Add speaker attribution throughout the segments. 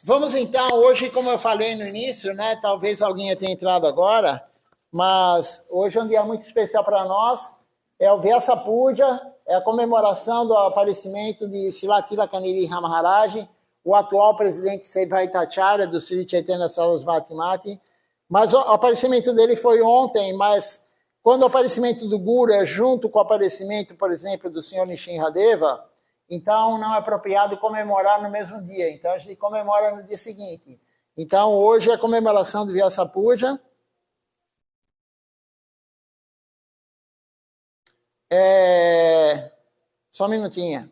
Speaker 1: Vamos então, hoje, como eu falei no início, né, talvez alguém tenha entrado agora, mas hoje é um dia muito especial para nós, é o Vyasa Puja, é a comemoração do aparecimento de Srila Tilakaniri Maharaj, o atual presidente Sevaitatacharya do Sri Chaitanya Sarasvati Mati, mas o aparecimento dele foi ontem, mas quando o aparecimento do Guru é junto com o aparecimento, por exemplo, do Sr. Nishinradeva, então não é apropriado comemorar no mesmo dia. Então a gente comemora no dia seguinte. Então hoje é a comemoração do Vyasa Puja. Só um minutinho.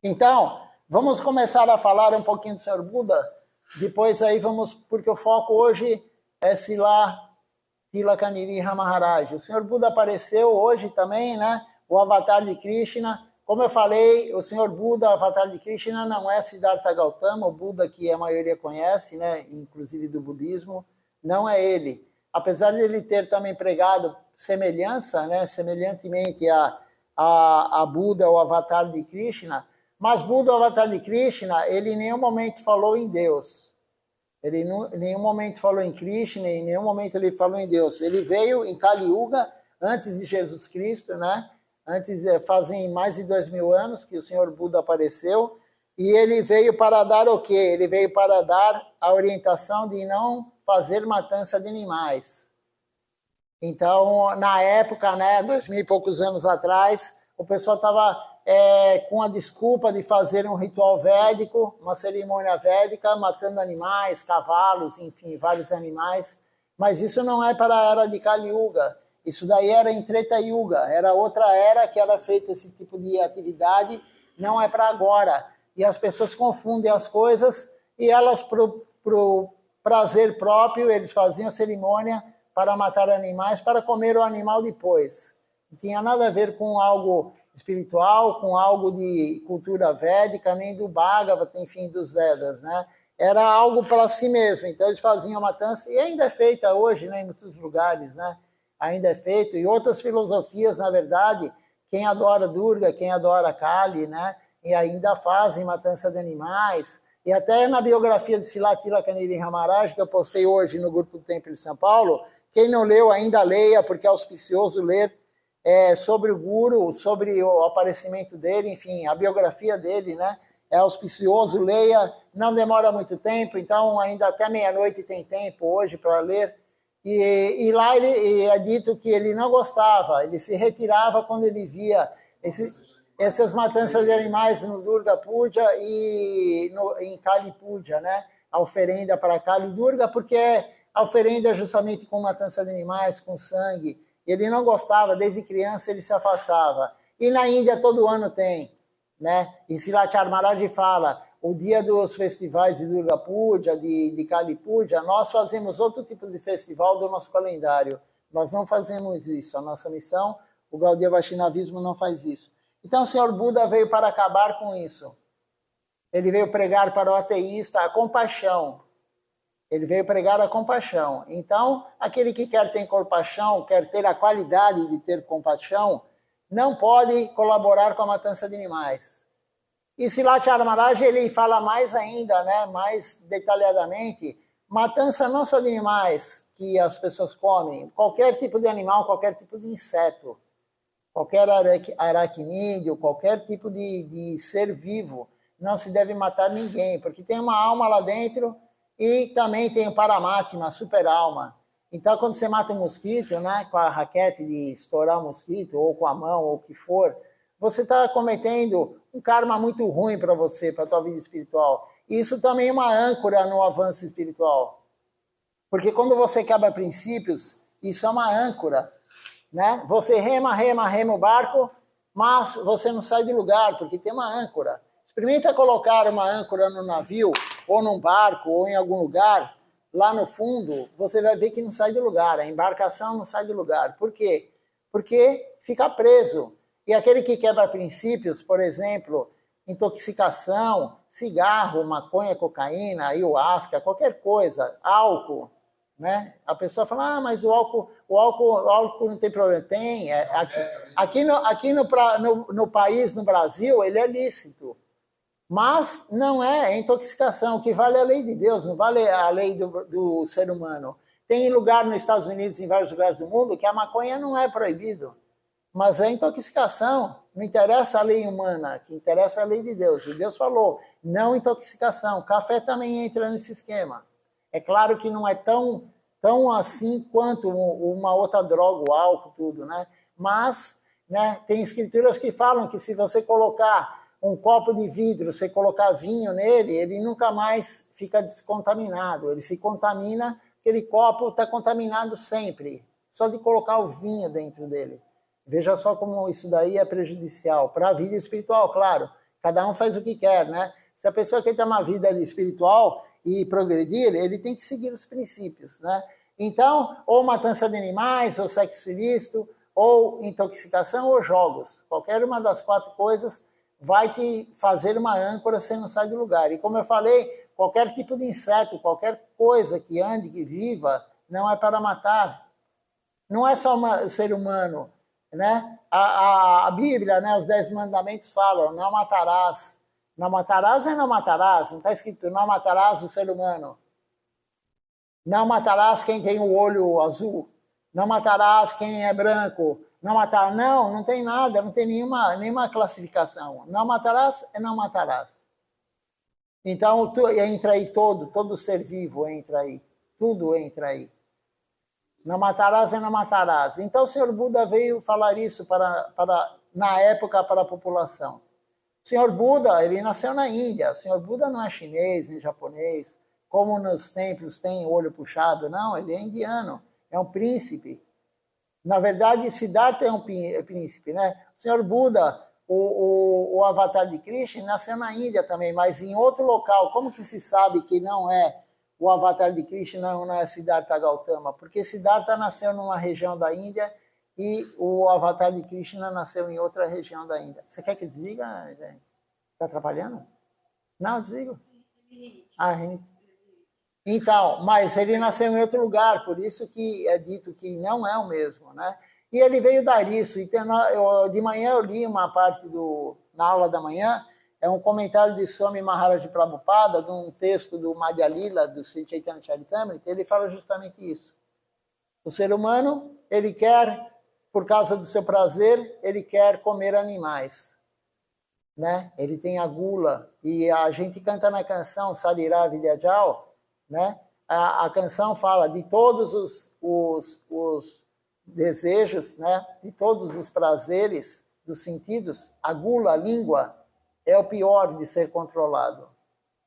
Speaker 1: Então, vamos começar a falar um pouquinho do Sr. Buda, depois aí vamos, porque o foco hoje é Srila Tilakaniri Maharaj. O Sr. Buda apareceu hoje também, né? O avatar de Krishna. Como eu falei, o Sr. Buda, o avatar de Krishna, não é Siddhartha Gautama, o Buda que a maioria conhece, né? Inclusive do budismo, não é ele. Apesar de ele ter também pregado semelhança, né? Semelhantemente a Buda, o avatar de Krishna, mas Buda, o avatar de Krishna, ele em nenhum momento falou em Deus. Ele em nenhum momento falou em Krishna, em nenhum momento ele falou em Deus. Ele veio em Kali Yuga, antes de Jesus Cristo, né? Antes, fazem mais de 2000 anos que o Senhor Buda apareceu, e ele veio para dar o quê? Ele veio para dar a orientação de não fazer matança de animais. Então, na época, né, 2000 e poucos anos atrás, o pessoal estava com a desculpa de fazer um ritual védico, uma cerimônia védica, matando animais, cavalos, enfim, vários animais. Mas isso não é para a era de Kali Yuga. Isso daí era em Treta Yuga. Era outra era que era feita esse tipo de atividade, não é para agora. E as pessoas confundem as coisas e elas, pro prazer próprio, eles faziam a cerimônia para matar animais, para comer o animal depois. Não tinha nada a ver com algo espiritual, com algo de cultura védica, nem do Bhagavata, enfim, dos Vedas, né? Era algo para si mesmo. Então eles faziam a matança, e ainda é feita hoje, né, em muitos lugares, né? Ainda é feito. E outras filosofias, na verdade, quem adora Durga, quem adora Kali, né? E ainda fazem matança de animais. E até na biografia de Srila Tilakaniri Maharaj, que eu postei hoje no grupo do Templo de São Paulo, quem não leu ainda leia, porque é auspicioso ler sobre o Guru, sobre o aparecimento dele, enfim, a biografia dele, né? É auspicioso, leia, não demora muito tempo, então ainda até meia-noite tem tempo hoje para ler. E lá ele é dito que ele não gostava, ele se retirava quando ele via essas matanças de animais no Durga Puja e em Kali Puja, né? A oferenda para Kali Durga, porque a oferenda é justamente com matança de animais, com sangue. Ele não gostava, desde criança ele se afastava. E na Índia todo ano tem, né? E Srila Maharaj fala, o dia dos festivais de Durga Puja, de Kali Puja, nós fazemos outro tipo de festival do nosso calendário. Nós não fazemos isso. A nossa missão, o Gaudiya Vaishnavismo não faz isso. Então o Senhor Buda veio para acabar com isso. Ele veio pregar para o ateísta a compaixão. Ele veio pregar a compaixão. Então, aquele que quer ter compaixão, quer ter a qualidade de ter compaixão, não pode colaborar com a matança de animais. E Srila Maharaj, ele fala mais ainda, né, mais detalhadamente, matança não só de animais que as pessoas comem, qualquer tipo de animal, qualquer tipo de inseto, qualquer aracnídeo, qualquer tipo de ser vivo, não se deve matar ninguém, porque tem uma alma lá dentro e também tem o Paramatma, a super-alma. Então, quando você mata um mosquito, né, com a raquete de estourar o mosquito, ou com a mão, ou o que for, você está cometendo um karma muito ruim para você, para a tua vida espiritual. E isso também é uma âncora no avanço espiritual. Porque quando você quebra princípios, isso é uma âncora, né? Você rema o barco, mas você não sai de lugar, porque tem uma âncora. Experimenta colocar uma âncora no navio, ou num barco, ou em algum lugar, lá no fundo, você vai ver que não sai do lugar, a embarcação não sai do lugar. Por quê? Porque fica preso. E aquele que quebra princípios, por exemplo, intoxicação, cigarro, maconha, cocaína, ayahuasca, qualquer coisa, álcool, né? A pessoa fala, mas o álcool não tem problema. Tem. Aqui no país, no Brasil, ele é lícito. Mas não é intoxicação. O que vale é a lei de Deus, não vale a lei do ser humano. Tem lugar nos Estados Unidos, em vários lugares do mundo, que a maconha não é proibido. Mas é intoxicação. Não interessa a lei humana, que interessa a lei de Deus. E Deus falou, não intoxicação. Café também entra nesse esquema. É claro que não é tão assim quanto uma outra droga, o álcool, tudo, né? Mas, né, tem escrituras que falam que se você colocar um copo de vidro, você colocar vinho nele, ele nunca mais fica descontaminado. Ele se contamina, aquele copo está contaminado sempre. Só de colocar o vinho dentro dele. Veja só como isso daí é prejudicial. Para a vida espiritual, claro. Cada um faz o que quer, né? Se a pessoa quer ter uma vida espiritual e progredir, ele tem que seguir os princípios, né? Então, ou matança de animais, ou sexo ilícito, ou intoxicação, ou jogos. Qualquer uma das 4 coisas vai te fazer uma âncora, você não sai do lugar. E como eu falei, qualquer tipo de inseto, qualquer coisa que ande, que viva, não é para matar. Não é só o ser humano, né? A Bíblia, né, os 10 mandamentos falam, não matarás. Não matarás é não matarás, não está escrito não matarás o ser humano. Não matarás quem tem o olho azul. Não matarás quem é branco. Não tem nada, não tem nenhuma classificação. Não matarás é não matarás. Então entra aí todo ser vivo entra aí. Tudo entra aí. Não matarás é não matarás. Então o Senhor Buda veio falar isso na época para a população. O Senhor Buda, ele nasceu na Índia. O Senhor Buda não é chinês, nem japonês, como nos templos tem olho puxado. Não, ele é indiano, é um príncipe. Na verdade, Siddhartha é um príncipe, né? O Senhor Buda, o avatar de Krishna, nasceu na Índia também, mas em outro local. Como que se sabe que não é o avatar de Krishna, não é Siddhartha Gautama? Porque Siddhartha nasceu numa região da Índia e o avatar de Krishna nasceu em outra região da Índia. Você quer que desliga, gente? Está atrapalhando? Não, desliga. Então, mas ele nasceu em outro lugar, por isso que é dito que não é o mesmo, né? E ele veio dar isso. E de manhã eu li uma parte na aula da manhã, é um comentário de Swami Maharaj Prabhupada, de um texto do Madhya Lila, do Sri Chaitanya Charitamrita, ele fala justamente isso. O ser humano, ele quer, por causa do seu prazer, ele quer comer animais. Né? Ele tem a gula, e a gente canta na canção Sarira Vidyajal, né? A canção fala de todos os desejos, né? De todos os prazeres dos sentidos, a gula, a língua, é o pior de ser controlado.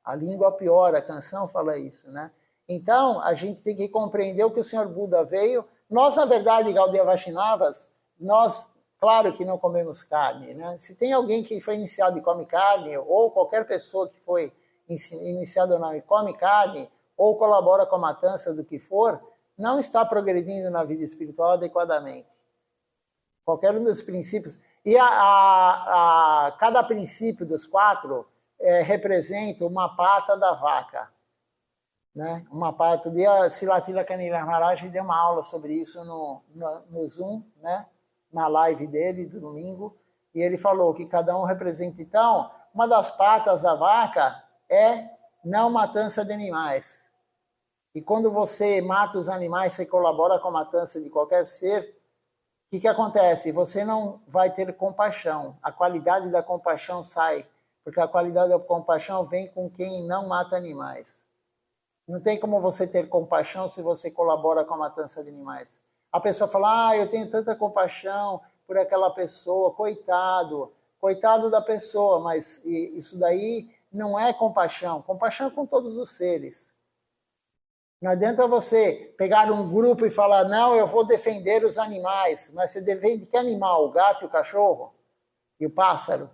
Speaker 1: A língua é o pior, a canção fala isso, né? Então, a gente tem que compreender o que o Senhor Buda veio. Nós, na verdade, Gaudiya Vaishnavas, nós, claro que não comemos carne, né? Se tem alguém que foi iniciado e come carne, ou qualquer pessoa que foi iniciada ou não e come carne, ou colabora com a matança do que for, não está progredindo na vida espiritual adequadamente. Qualquer um dos princípios. E cada princípio dos 4 representa uma pata da vaca. Né? Uma pata. Silatila Kanila Maharaj deu uma aula sobre isso no Zoom, né? Na live dele, do domingo, e ele falou que cada um representa. Então, uma das patas da vaca é não matança de animais. E quando você mata os animais, você colabora com a matança de qualquer ser, o que acontece? Você não vai ter compaixão. A qualidade da compaixão sai, porque a qualidade da compaixão vem com quem não mata animais. Não tem como você ter compaixão se você colabora com a matança de animais. A pessoa fala, eu tenho tanta compaixão por aquela pessoa, coitado da pessoa, mas isso daí não é compaixão. Compaixão é com todos os seres. Não adianta você pegar um grupo e falar, não, eu vou defender os animais, mas você defende que animal? O gato e o cachorro? E o pássaro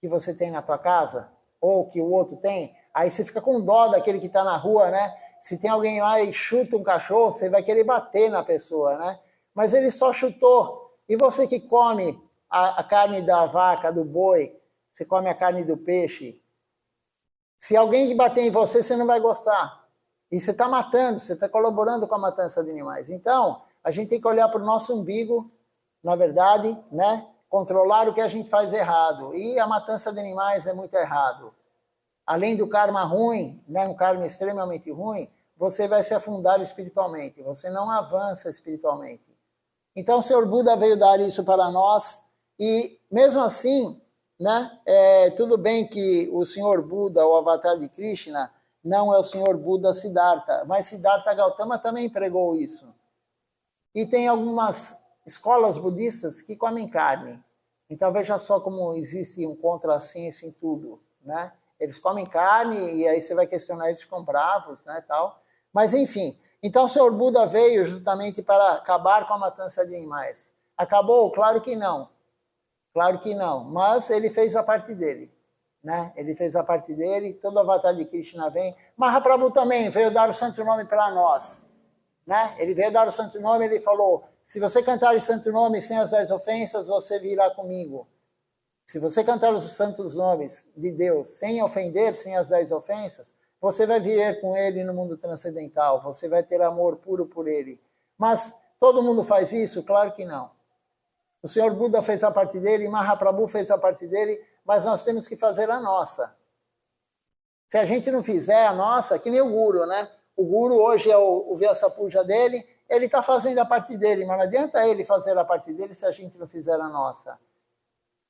Speaker 1: que você tem na tua casa? Ou que o outro tem? Aí você fica com dó daquele que está na rua, né? Se tem alguém lá e chuta um cachorro, você vai querer bater na pessoa, né? Mas ele só chutou. E você que come a carne da vaca, do boi, você come a carne do peixe, Se alguém bater em você, você não vai gostar. E você está matando, você está colaborando com a matança de animais. Então, a gente tem que olhar para o nosso umbigo, na verdade, né? Controlar o que a gente faz errado. E a matança de animais é muito errado. Além do karma ruim, né, um karma extremamente ruim, você vai se afundar espiritualmente. Você não avança espiritualmente. Então, o Senhor Buda veio dar isso para nós. E, mesmo assim, né, tudo bem que o Senhor Buda, o avatar de Krishna, não é o Senhor Buda Siddhartha, mas Siddhartha Gautama também pregou isso. E tem algumas escolas budistas que comem carne. Então veja só como existe um contrassenso em tudo, né? Eles comem carne e aí você vai questionar, eles ficam bravos, né, tal. Mas enfim, então o Senhor Buda veio justamente para acabar com a matança de animais. Acabou? Claro que não. Claro que não, mas ele fez a parte dele. Né? Ele fez a parte dele, todo avatar de Krishna vem. Mahaprabhu também veio dar o santo nome para nós. Né? Ele veio dar o santo nome, ele falou, se você cantar o santo nome sem as 10 ofensas, você virá comigo. Se você cantar os santos nomes de Deus sem ofender, sem as 10 ofensas, você vai viver com ele no mundo transcendental, você vai ter amor puro por ele. Mas todo mundo faz isso? Claro que não. O Senhor Buda fez a parte dele, Mahaprabhu fez a parte dele, mas nós temos que fazer a nossa. Se a gente não fizer a nossa, que nem o Guru, né? O Guru hoje é o Vyasa Puja dele, ele está fazendo a parte dele, mas não adianta ele fazer a parte dele se a gente não fizer a nossa.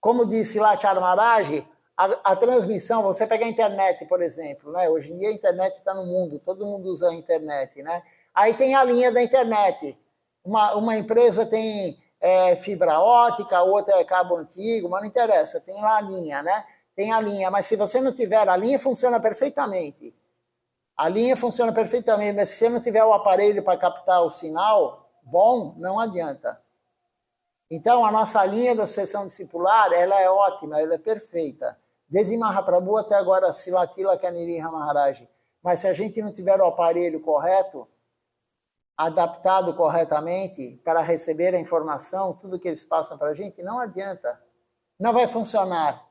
Speaker 1: Como disse lá Char Maharaj, a transmissão, você pega a internet, por exemplo, né? Hoje em dia a internet está no mundo, todo mundo usa a internet, né? Aí tem a linha da internet. Uma empresa tem fibra ótica, outra é cabo antigo, mas não interessa, tem lá a linha, né? Tem a linha, mas se você não tiver a linha, funciona perfeitamente. A linha funciona perfeitamente, mas se você não tiver o aparelho para captar o sinal bom, não adianta. Então, a nossa linha da sucessão discipular, ela é ótima, ela é perfeita. Desde Mahaprabhu até agora, Silatila Kaniriha Maharaj. Mas se a gente não tiver o aparelho correto, adaptado corretamente para receber a informação, tudo que eles passam para a gente, não adianta. Não vai funcionar.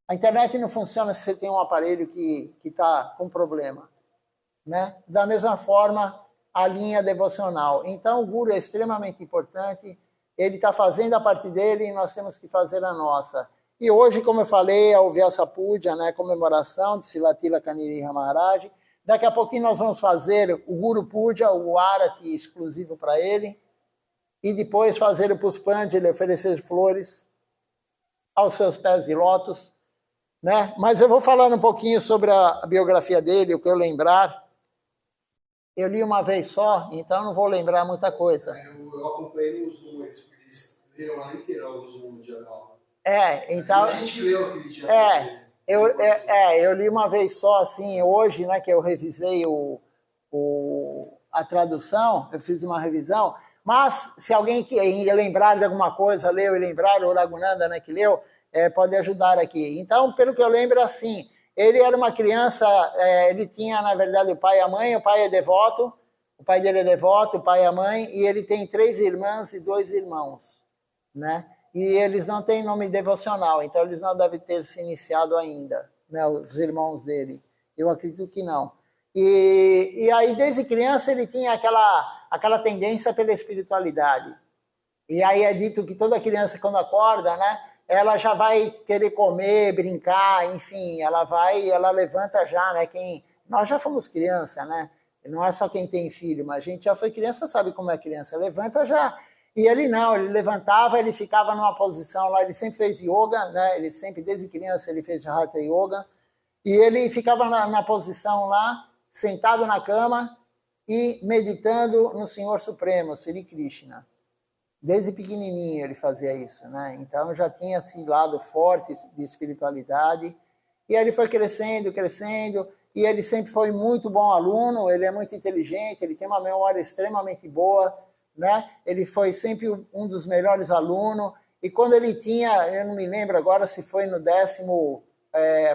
Speaker 1: A internet não funciona se você tem um aparelho que está com problema. Né? Da mesma forma, a linha devocional. Então, o Guru é extremamente importante. Ele está fazendo a parte dele e nós temos que fazer a nossa. E hoje, como eu falei, é o Vyasa Puja, né? Comemoração de Silatila Kaniriha Maharaj. Daqui a pouquinho nós vamos fazer o Guru Puja, o Arati exclusivo para ele. E depois fazer o Puspanjali, oferecer flores aos seus pés de lótus. Né? Mas eu vou falando um pouquinho sobre a biografia dele, o que eu lembrar. Eu li uma vez só, então não vou lembrar muita coisa.
Speaker 2: Eu acompanhei no Zoom, eles leram a inteira o Zoom no dia nova.
Speaker 1: Então...
Speaker 2: A gente leu aquele dia.
Speaker 1: Eu li uma vez só, assim, hoje, né, que eu revisei a tradução, eu fiz uma revisão, mas se alguém lembrar de alguma coisa, leu e lembrar, o Raghunanda, né, que leu, pode ajudar aqui. Então, pelo que eu lembro, assim, ele era uma criança, ele tinha, na verdade, o pai e a mãe, o pai é devoto, o pai dele é devoto, o pai e a mãe, e ele tem 3 irmãs e 2 irmãos, né? E eles não têm nome devocional, então eles não devem ter se iniciado ainda, né, os irmãos dele. Eu acredito que não. E aí, desde criança, ele tinha aquela tendência pela espiritualidade. E aí é dito que toda criança, quando acorda, né, ela já vai querer comer, brincar, enfim, ela levanta já, né? Nós já fomos criança, né? Não é só quem tem filho, mas a gente já foi criança, sabe como é criança, levanta já. E ele não, ele levantava, ele ficava numa posição lá, ele sempre fez yoga, né? Ele sempre, desde criança, ele fez Hatha Yoga, e ele ficava na posição lá, sentado na cama e meditando no Senhor Supremo, Sri Krishna. Desde pequenininho ele fazia isso, né? Então já tinha esse lado forte de espiritualidade. E aí ele foi crescendo, e ele sempre foi muito bom aluno, ele é muito inteligente, ele tem uma memória extremamente boa, né? Ele foi sempre um dos melhores alunos. E quando ele tinha, eu não me lembro agora se foi no 10º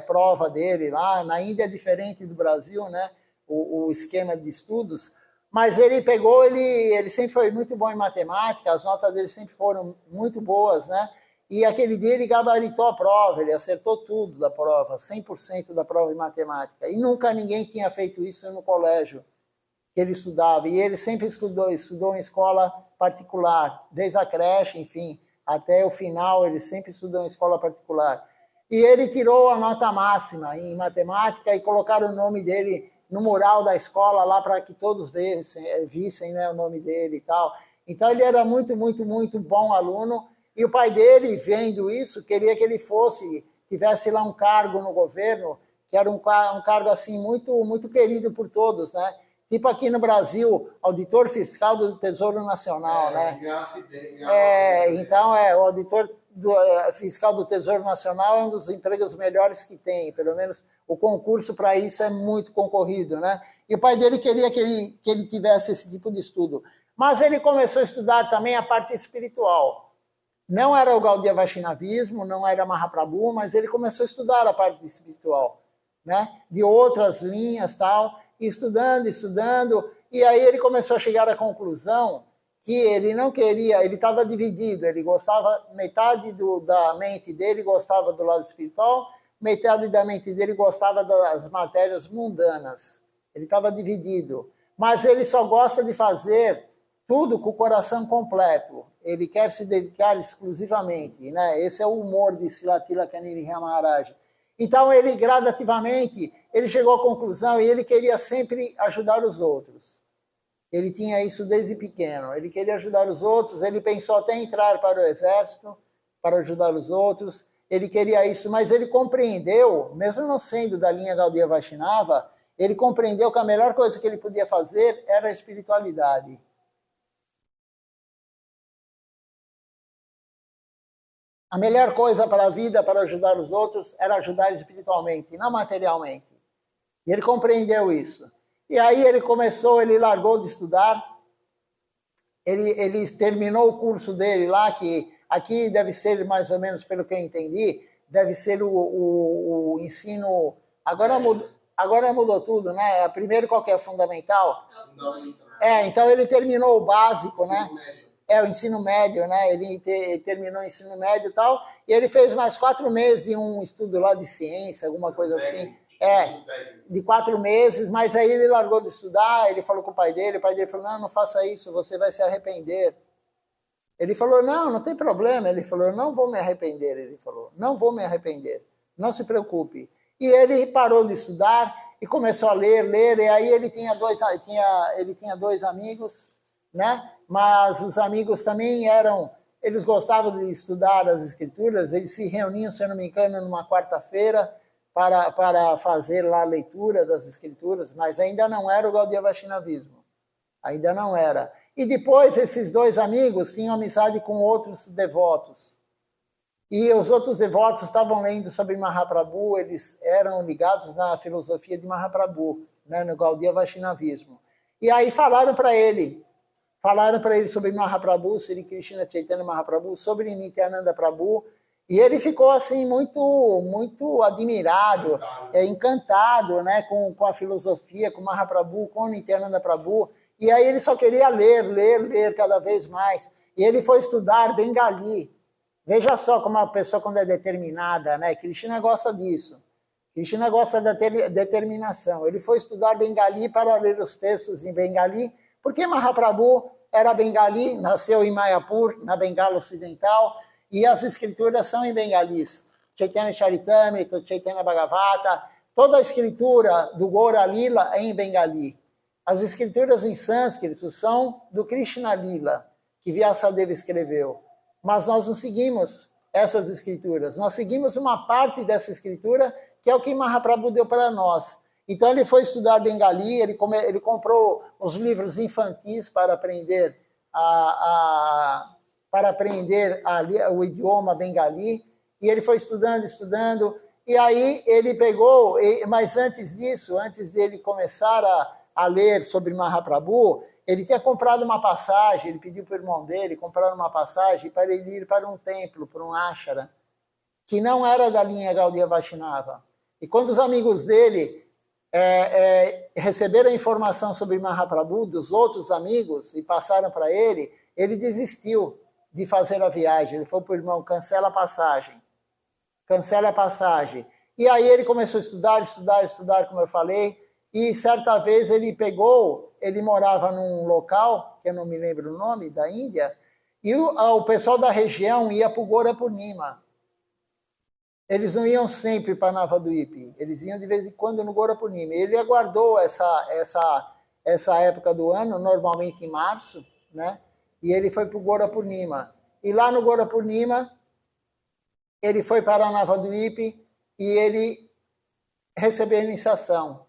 Speaker 1: prova dele lá, na Índia é diferente do Brasil, né? O esquema de estudos. Mas ele pegou, ele sempre foi muito bom em matemática, as notas dele sempre foram muito boas, né? E aquele dia ele gabaritou a prova, ele acertou tudo da prova, 100% da prova de matemática. E nunca ninguém tinha feito isso no colégio que ele estudava. E ele sempre estudou em escola particular, desde a creche, enfim, até o final, ele sempre estudou em escola particular. E ele tirou a nota máxima em matemática e colocaram o nome dele no mural da escola lá para que todos vissem, né, o nome dele e tal. Então ele era muito, muito, muito bom aluno. E o pai dele, vendo isso, queria que ele tivesse lá um cargo no governo, que era um cargo assim muito, muito querido por todos, né? Tipo aqui no Brasil, auditor fiscal do Tesouro Nacional, né? Então, o auditor fiscal do Tesouro Nacional é um dos empregos melhores que tem, pelo menos o concurso para isso é muito concorrido, né? E o pai dele queria que ele tivesse esse tipo de estudo. Mas ele começou a estudar também a parte espiritual. Não era o Gaudiya Vaishnavismo, não era Mahaprabhu, mas ele começou a estudar a parte espiritual, né? De outras linhas, tal, estudando, e aí ele começou a chegar à conclusão que ele não queria, ele estava dividido, ele gostava, metade da mente dele gostava do lado espiritual, metade da mente dele gostava das matérias mundanas. Ele estava dividido, mas ele só gosta de fazer tudo com o coração completo. Ele quer se dedicar exclusivamente, né? Esse é o humor de Srila Tilaka Nrsimha Maharaj. Então, ele gradativamente, ele chegou à conclusão e ele queria sempre ajudar os outros. Ele tinha isso desde pequeno. Ele queria ajudar os outros, ele pensou até em entrar para o exército, para ajudar os outros. Ele queria isso, mas ele compreendeu, mesmo não sendo da linha Gaudiya Vaishnava, ele compreendeu que a melhor coisa que ele podia fazer era a espiritualidade. A melhor coisa para a vida, para ajudar os outros, era ajudar espiritualmente, não materialmente. E ele compreendeu isso. E aí ele largou de estudar, ele terminou o curso dele lá, que aqui deve ser, mais ou menos, pelo que eu entendi, deve ser o ensino... Agora mudou tudo, né? Primeiro, qual que é o fundamental? Então ele terminou o básico, né? O ensino médio, né? Ele terminou o ensino médio e tal, e ele fez mais 4 meses de um estudo lá de ciência, alguma coisa assim. De 4 meses, mas aí ele largou de estudar, ele falou com o pai dele falou, não faça isso, você vai se arrepender. Ele falou, não tem problema. Ele falou, eu não vou me arrepender. Ele falou, não vou me arrepender, não se preocupe. E ele parou de estudar e começou a ler, e aí ele tinha dois amigos, né? Mas os amigos também eles gostavam de estudar as escrituras, eles se reuniam, se eu não me engano, numa quarta-feira para fazer lá a leitura das escrituras, mas ainda não era o Gaudiya Vaishnavismo, ainda não era. E depois esses 2 amigos tinham amizade com outros devotos, e os outros devotos estavam lendo sobre Mahaprabhu, eles eram ligados na filosofia de Mahaprabhu, né, no Gaudiya Vaishnavismo. E aí falaram para ele sobre Mahaprabhu, Sri Krishna Chaitanya Mahaprabhu, sobre Nityananda Prabhu, e ele ficou assim muito, muito admirado, encantado, né, com a filosofia, com Mahaprabhu, com Nityananda Prabhu, e aí ele só queria ler cada vez mais. E ele foi estudar Bengali. Veja só como a pessoa, quando é determinada, né? Krishna gosta disso. Krishna gosta da determinação. Ele foi estudar Bengali para ler os textos em Bengali, porque Mahaprabhu era Bengali, nasceu em Mayapur, na Bengala Ocidental, e as escrituras são em bengalis. Chaitanya Charitamrita, Chaitanya Bhagavata, toda a escritura do Gaura Lila é em bengali. As escrituras em sânscrito são do Krishna Lila, que Vyasadeva escreveu. Mas nós não seguimos essas escrituras. Nós seguimos uma parte dessa escritura, que é o que Mahaprabhu deu para nós. Então ele foi estudar bengali, ele comprou os livros infantis para aprender o idioma bengali, e ele foi estudando, e aí ele pegou, mas antes disso, antes dele começar a ler sobre Mahaprabhu, ele tinha comprado uma passagem, ele pediu para o irmão dele comprar uma passagem para ele ir para um templo, para um ashram, que não era da linha Gaudiya Vaishnava. E quando os amigos dele receberam a informação sobre Mahaprabhu dos outros amigos e passaram para ele, ele desistiu. de fazer a viagem. Ele falou para o irmão, cancela a passagem. Cancela a passagem. E aí ele começou a estudar, como eu falei, e certa vez ele morava num local, que eu não me lembro o nome, da Índia, e o pessoal da região ia para o Gorapurnima. Eles não iam sempre para Navadvipa, eles iam de vez em quando no Gorapurnima. Ele aguardou essa época do ano, normalmente em março, né? E ele foi para o Gorapurnima. E lá no Gorapurnima, ele foi para Navadvipa e ele recebeu a iniciação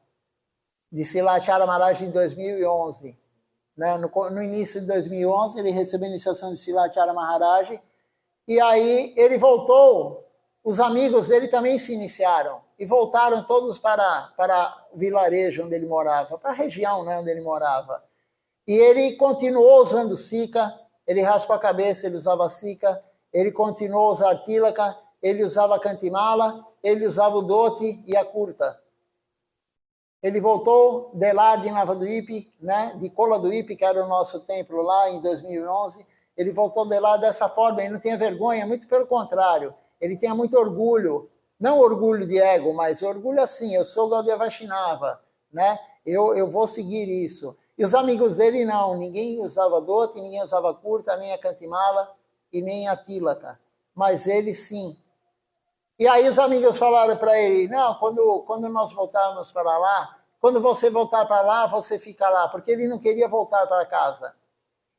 Speaker 1: de Silachara Maharaj em 2011. Né? No início de 2011, ele recebeu a iniciação de Silachara Maharaj, e aí ele voltou, os amigos dele também se iniciaram, e voltaram todos para o vilarejo onde ele morava, para a região, né, onde ele morava. E ele continuou usando Sika, ele raspou a cabeça, ele usava Sika, ele continuou a usar Tilaka, ele usava Kantimala, ele usava o Dhoti e a Kurta. Ele voltou de lá de Navadvipa, né, de Koladvipa, que era o nosso templo lá em 2011, ele voltou de lá dessa forma, ele não tinha vergonha, muito pelo contrário, ele tinha muito orgulho, não orgulho de ego, mas orgulho assim, eu sou Gaudiya Vaishnava, né, eu vou seguir isso. E os amigos dele não, ninguém usava Dhoti, ninguém usava Kurta, nem a Kantimala e nem a Tilaka, mas ele sim. E aí os amigos falaram para ele, não, quando nós voltarmos para lá, quando você voltar para lá, você fica lá, porque ele não queria voltar para casa.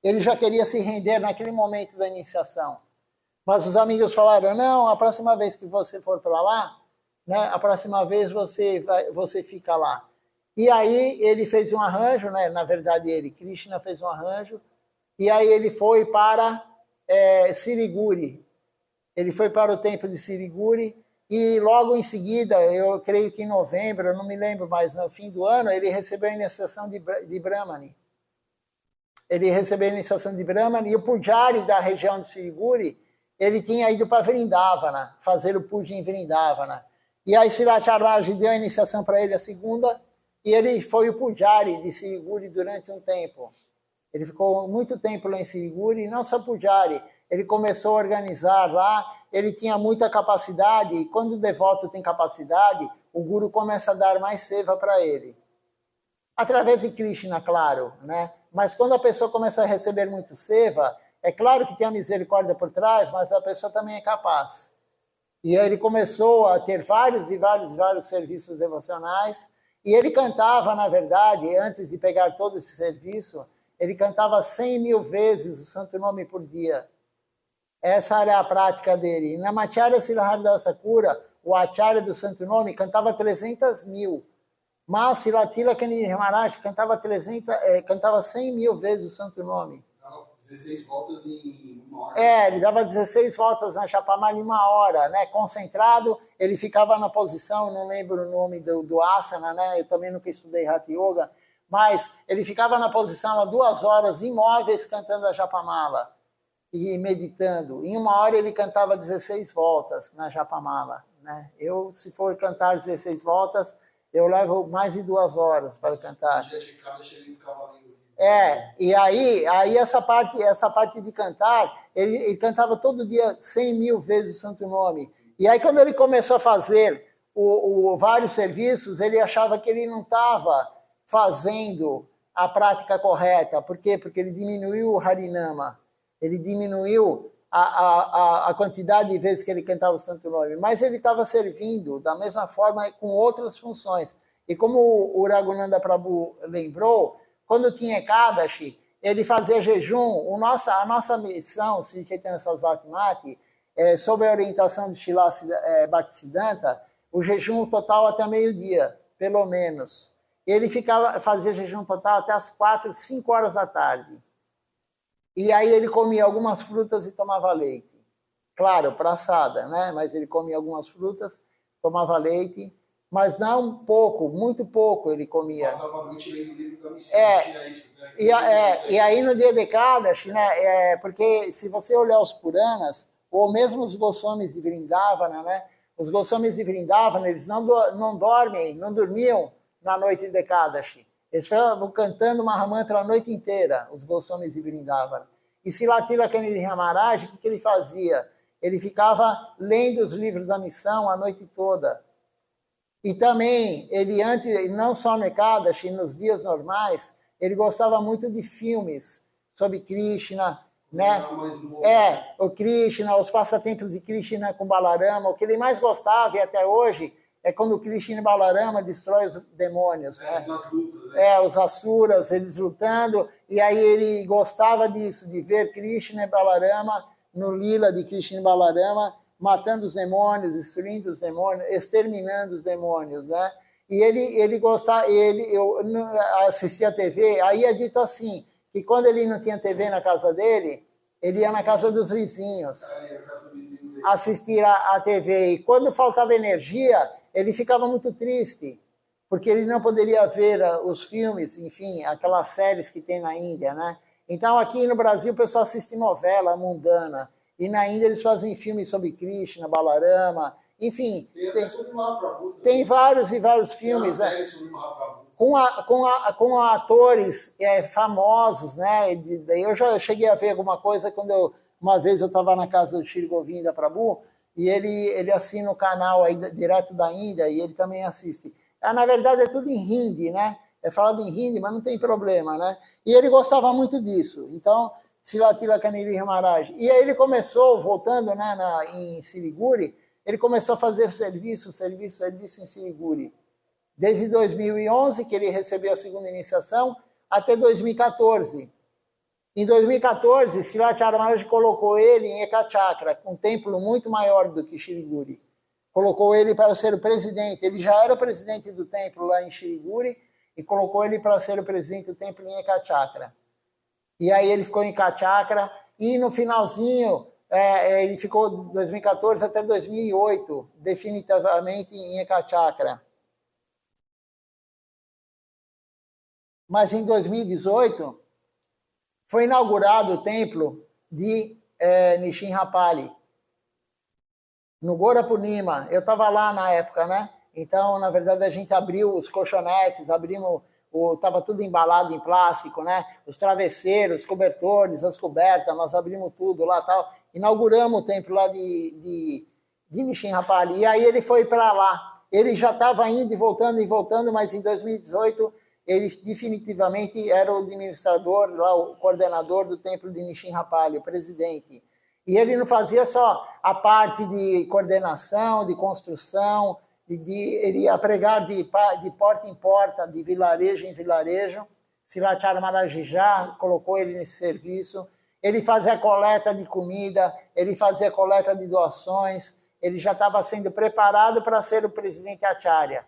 Speaker 1: Ele já queria se render naquele momento da iniciação. Mas os amigos falaram, não, a próxima vez que você for para lá, né, a próxima vez você fica lá. E aí ele fez um arranjo, né, na verdade Krishna fez um arranjo, e aí ele foi para Siliguri. Ele foi para o templo de Siliguri e logo em seguida, eu creio que em novembro, eu não me lembro, mas no fim do ano, ele recebeu a iniciação de Brahmani. Ele recebeu a iniciação de Brahmani e o Pujari da região de Siliguri, ele tinha ido para Vrindavana, fazer o puja em Vrindavana. E aí Silachara Maharaj deu a iniciação para ele a segunda e ele foi o Pujari de Siliguri durante um tempo. Ele ficou muito tempo lá em Siliguri, e não só Pujari, ele começou a organizar lá, ele tinha muita capacidade, e quando o devoto tem capacidade, o Guru começa a dar mais seva para ele. Através de Krishna, claro, né? Mas quando a pessoa começa a receber muito seva, é claro que tem a misericórdia por trás, mas a pessoa também é capaz. E ele começou a ter vários serviços devocionais, e ele cantava, na verdade, antes de pegar todo esse serviço, ele cantava 100 mil vezes o Santo Nome por dia. Essa era a prática dele. E na Macharya Silahara Sakura, o Acharya do Santo Nome, cantava 300 mil. Mas Silatila Kaniri Maharaj cantava 100 mil vezes o Santo Nome.
Speaker 2: 16 voltas em uma hora.
Speaker 1: Ele dava 16 voltas na Chapamala em uma hora, né? Concentrado, ele ficava na posição, não lembro o nome do asana, né? Eu também nunca estudei Hatha Yoga, mas ele ficava na posição há 2 horas imóveis cantando a Japamala e meditando. Em uma hora ele cantava 16 voltas na Japamala, né? Eu, se for cantar 16 voltas, eu levo mais de 2 horas para cantar. E aí essa parte de cantar, ele cantava todo dia 100 mil vezes o Santo Nome. E aí quando ele começou a fazer vários serviços, ele achava que ele não estava fazendo a prática correta. Por quê? Porque ele diminuiu o Harinama, ele diminuiu a quantidade de vezes que ele cantava o Santo Nome, mas ele estava servindo da mesma forma com outras funções. E como o Raghunanda Prabhu lembrou, quando tinha Ekadashi, ele fazia jejum. A nossa missão, Sri Chaitanya Sarasvati Mati, sob a orientação de Srila Bhaktisiddhanta, o jejum total até meio-dia, pelo menos. Ele fazia jejum total até as 4, 5 horas da tarde. E aí ele comia algumas frutas e tomava leite. Claro, praçada, né? Mas ele comia algumas frutas, tomava leite, mas não pouco, muito pouco ele comia.
Speaker 2: Passava a noite lendo o livro da missão, tira isso, né?
Speaker 1: E aí no dia de Ekadashi, né? Porque se você olhar os Puranas, ou mesmo os Goswamis de Vrindavana, né? Os Goswamis de Vrindavana, eles não dormiam na noite de Ekadashi. Eles estavam cantando Mahamantra a noite inteira, os Goswamis de Vrindavana. E Silatila Kaniriya Maharaj, o que ele fazia? Ele ficava lendo os livros da missão a noite toda. E também, ele antes, não só no Ekadashi, nos dias normais, ele gostava muito de filmes sobre Krishna, né? O Krishna, os passatempos de Krishna com Balarama. O que ele mais gostava, e até hoje, é quando Krishna e Balarama destrói os demônios, né? Os asuras, eles lutando, e aí ele gostava disso, de ver Krishna e Balarama no lila de Krishna e Balarama, matando os demônios, destruindo os demônios, exterminando os demônios, né? E ele gostava, eu assistia a TV, aí é dito assim, que quando ele não tinha TV na casa dele, ele ia na casa dos vizinhos assistir a TV. E quando faltava energia, ele ficava muito triste, porque ele não poderia ver os filmes, enfim, aquelas séries que tem na Índia, né? Então, aqui no Brasil, o pessoal assiste novela mundana, e na Índia eles fazem filmes sobre Krishna, Balarama, enfim. Tem vários e vários filmes, né? Com atores famosos, né? Eu já cheguei a ver alguma coisa quando uma vez eu estava na casa do Shri Govinda Prabhu, e ele assina o canal aí direto da Índia, e ele também assiste. Na verdade, é tudo em hindi, né? É falado em hindi, mas não tem problema, né? E ele gostava muito disso. Então, Silatila Kaniriya Maharaj. E aí ele começou, voltando, né, em Siliguri, ele começou a fazer serviço em Siliguri. Desde 2011, que ele recebeu a segunda iniciação, até 2014. Em 2014, Silatila Maharaj colocou ele em Ekachakra, um templo muito maior do que Siliguri. Colocou ele para ser o presidente. Ele já era o presidente do templo lá em Siliguri, e colocou ele para ser o presidente do templo em Ekachakra. E aí ele ficou em Ekachakra, e no finalzinho, ele ficou de 2014 até 2008, definitivamente em Ekachakra. Mas em 2018, foi inaugurado o templo de Nishinrapali, no Gora Purnima. Eu estava lá na época, né? Então, na verdade, a gente abriu os colchonetes, estava tudo embalado em plástico, né? Os travesseiros, os cobertores, as cobertas, nós abrimos tudo lá, tal. Inauguramos o templo lá de Nishinrapali. E aí ele foi para lá. Ele já estava indo e voltando, mas em 2018 ele definitivamente era o administrador, lá, o coordenador do templo de Nishinrapali, o presidente. E ele não fazia só a parte de coordenação, de construção, ele ia pregar de porta em porta, de vilarejo em vilarejo. Silatila Maharaj já colocou ele nesse serviço. Ele fazia coleta de comida, ele fazia coleta de doações, ele já estava sendo preparado para ser o presidente Acharya.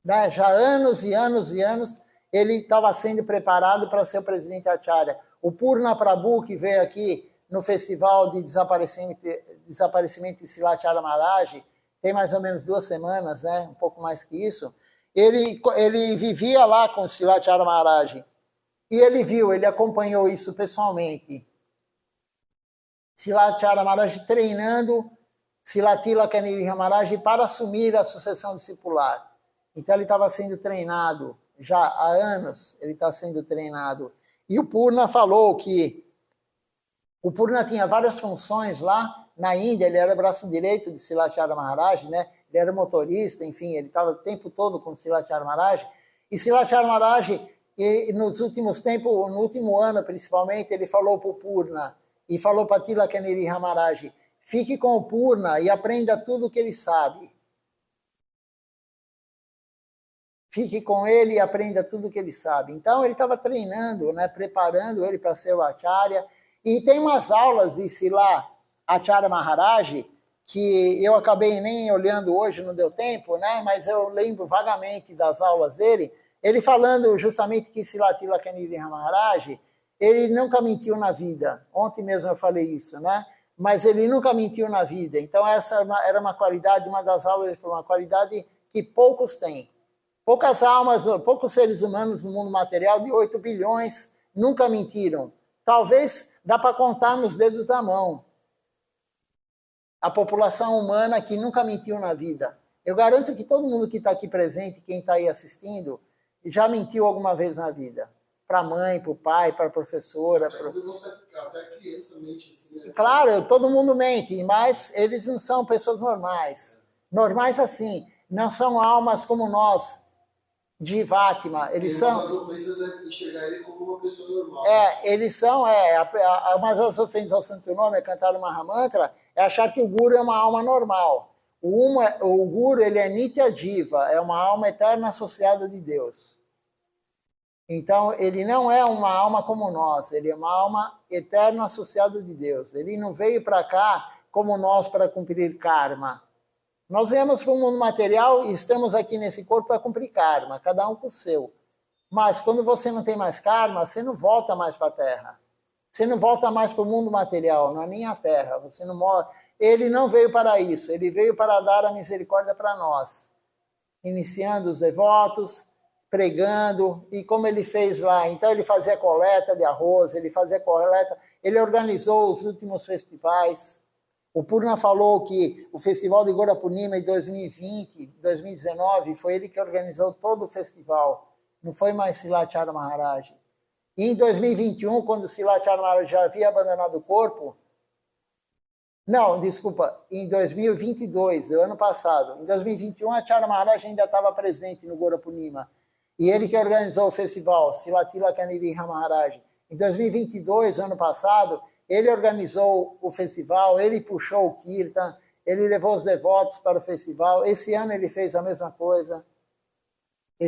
Speaker 1: Né? Já anos e anos e anos, ele estava sendo preparado para ser o presidente Acharya. O Purna Prabhu, que veio aqui no festival de desaparecimento de Silatila Maharaj, tem mais ou menos 2 semanas, né? Um pouco mais que isso, ele vivia lá com Silatila Maharaj. E ele acompanhou isso pessoalmente. Silatila Maharaj treinando Silatila Kaniriya Maharaj para assumir a sucessão discipular. Então ele estava sendo treinado, já há anos ele está sendo treinado. E o Purna falou que o Purna tinha várias funções lá na Índia, ele era o braço direito de Silatila Maharaj, né? Ele era motorista, enfim, ele estava o tempo todo com Silatila Maharaj. E Silatila Maharaj, nos últimos tempos, no último ano principalmente, ele falou para o Purna e falou para Tila Kaniriya Maharaj: fique com o Purna e aprenda tudo o que ele sabe. Fique com ele e aprenda tudo o que ele sabe. Então, ele estava treinando, né, preparando ele para ser o Acharya. E tem umas aulas de Sila Acharya Maharaj, que eu acabei nem olhando hoje, não deu tempo, né, mas eu lembro vagamente das aulas dele, ele falando justamente que Silatila Kaniriya Maharaj, ele nunca mentiu na vida. Ontem mesmo eu falei isso, né? Mas ele nunca mentiu na vida. Então, essa era uma qualidade, uma das aulas, ele falou, uma qualidade que poucos têm. Poucas almas, poucos seres humanos no mundo material, de 8 bilhões, nunca mentiram. Talvez dá para contar nos dedos da mão a população humana que nunca mentiu na vida. Eu garanto que todo mundo que está aqui presente, quem está aí assistindo, já mentiu alguma vez na vida. Para a mãe, para o pai, para a professora.
Speaker 2: até criança mente assim, né?
Speaker 1: Claro, todo mundo mente, mas eles não são pessoas normais. Normais assim, não são almas como nós, de Vátima. Eles
Speaker 2: Uma
Speaker 1: são...
Speaker 2: das ofensas é enxergar ele como uma pessoa normal.
Speaker 1: Eles são... uma das ofensas ao Santo Nome, é cantar o Mahamantra, é achar que o Guru é uma alma normal. O Guru, ele é Nitya Jiva, é uma alma eterna associada de Deus. Então, ele não é uma alma como nós, ele é uma alma eterna associada de Deus. Ele não veio para cá como nós para cumprir karma. Nós viemos para o mundo material e estamos aqui nesse corpo para cumprir karma, cada um com o seu. Mas quando você não tem mais karma, você não volta mais para a Terra. Você não volta mais para o mundo material, não é nem a Terra. Você não morre. Ele não veio para isso, ele veio para dar a misericórdia para nós. Iniciando os devotos, pregando, e como ele fez lá. Então ele fazia coleta de arroz, ele organizou os últimos festivais. O Purna falou que o festival de Gora Purnima em 2020, 2019, foi ele que organizou todo o festival. Não foi mais Silachara Maharaj. E em 2021, quando Silachara Maharaj já havia abandonado o corpo, não, desculpa, em 2022, o ano passado, em 2021, a Acharya Maharaj ainda estava presente no Gora Purnima. E ele que organizou o festival, Silatila Kaniriha Maharaj. Em 2022, ano passado, ele organizou o festival, ele puxou o Kirtan, ele levou os devotos para o festival. Esse ano ele fez a mesma coisa. E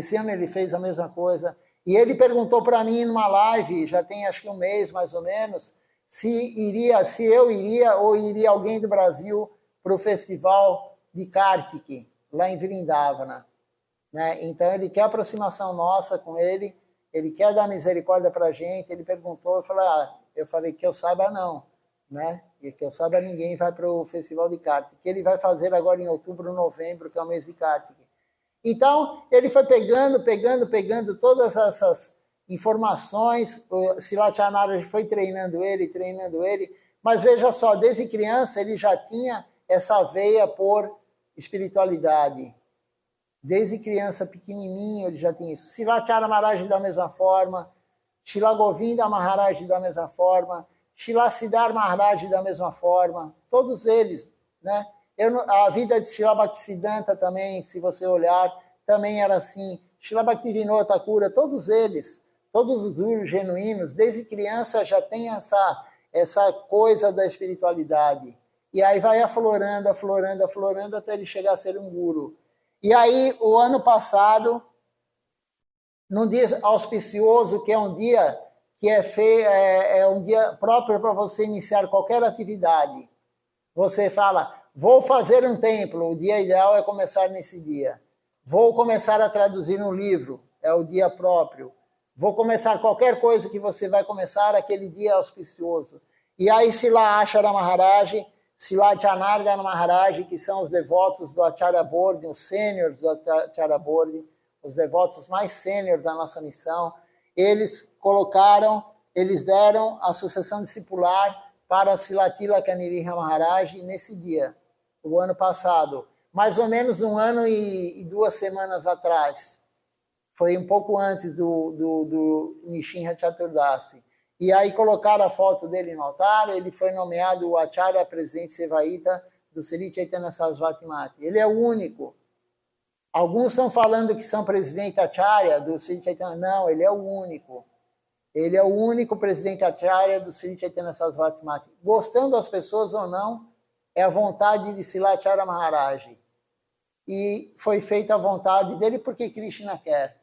Speaker 1: ele perguntou para mim numa live, já tem acho que um mês mais ou menos, se eu iria ou iria alguém do Brasil para o festival de Kartik, lá em Vrindavana. Né? Então ele quer aproximação nossa com ele quer dar misericórdia para a gente. Ele perguntou, eu falei que eu saiba não, né? E que eu saiba ninguém vai para o festival de Kartik, que ele vai fazer agora em outubro, novembro, que é o mês de Kartik. Então ele foi pegando todas essas informações. O Silachanara foi treinando ele, mas veja só, desde criança ele já tinha essa veia por espiritualidade. Desde criança, pequenininho, ele já tinha isso. Silachara Maharaj da mesma forma, Shila Govinda Maharaj da mesma forma, Shila Siddhar Maharaj da mesma forma, todos eles, né? A vida de Shila Bhaktisiddhanta também, se você olhar, também era assim. Shila Bhaktivinoda Thakura, todos eles, todos os gurus genuínos, desde criança já tem essa coisa da espiritualidade. E aí vai aflorando, até ele chegar a ser um guru. E aí, o ano passado, num dia auspicioso, que é um dia que é um dia próprio para você iniciar qualquer atividade, você fala, vou fazer um templo, o dia ideal é começar nesse dia. Vou começar a traduzir um livro, é o dia próprio. Vou começar qualquer coisa que você vai começar, aquele dia auspicioso. E aí, Sila Ashara Maharaj, Sila Janardana Maharaj, que são os devotos do Acharya Board, os sêniores do Acharya Board, os devotos mais sêniores da nossa missão, eles deram a sucessão discipular para Silatila Kaniriha Maharaj nesse dia, o ano passado, mais ou menos 1 ano e 2 semanas atrás. Foi um pouco antes do Nishinra Chaturdasi. E aí colocaram a foto dele no altar, ele foi nomeado o Acharya Presidente Sevaíta do Sri Chaitanya Sarasvati Mati. Ele é o único. Alguns estão falando que são presidente Acharya do Sri Chaitanya. Não, ele é o único. Ele é o único presidente Acharya do Sri Chaitanya Sarasvati Mati. Gostando as pessoas ou não, é a vontade de Sila Acharya Maharaj. E foi feita a vontade dele porque Krishna quer.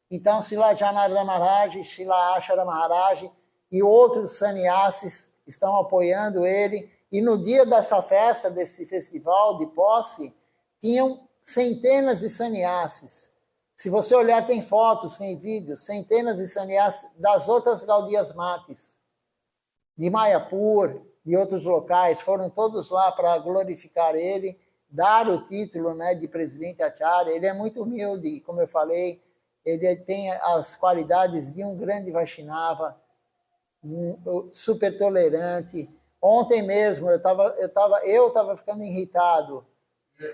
Speaker 1: Então, Sila Janardana Maharaj, Sila Ashara Maharaj e outros sannyasis estão apoiando ele. E no dia dessa festa, desse festival de posse, tinham centenas de sannyasis. Se você olhar, tem fotos, tem vídeos, centenas de sannyasis das outras Gaudias Matis, de Mayapur, de outros locais, foram todos lá para glorificar ele, dar o título, né, de presidente Acharya. Ele é muito humilde, como eu falei, ele tem as qualidades de um grande Vaishnava, super tolerante. Ontem mesmo eu estava ficando irritado.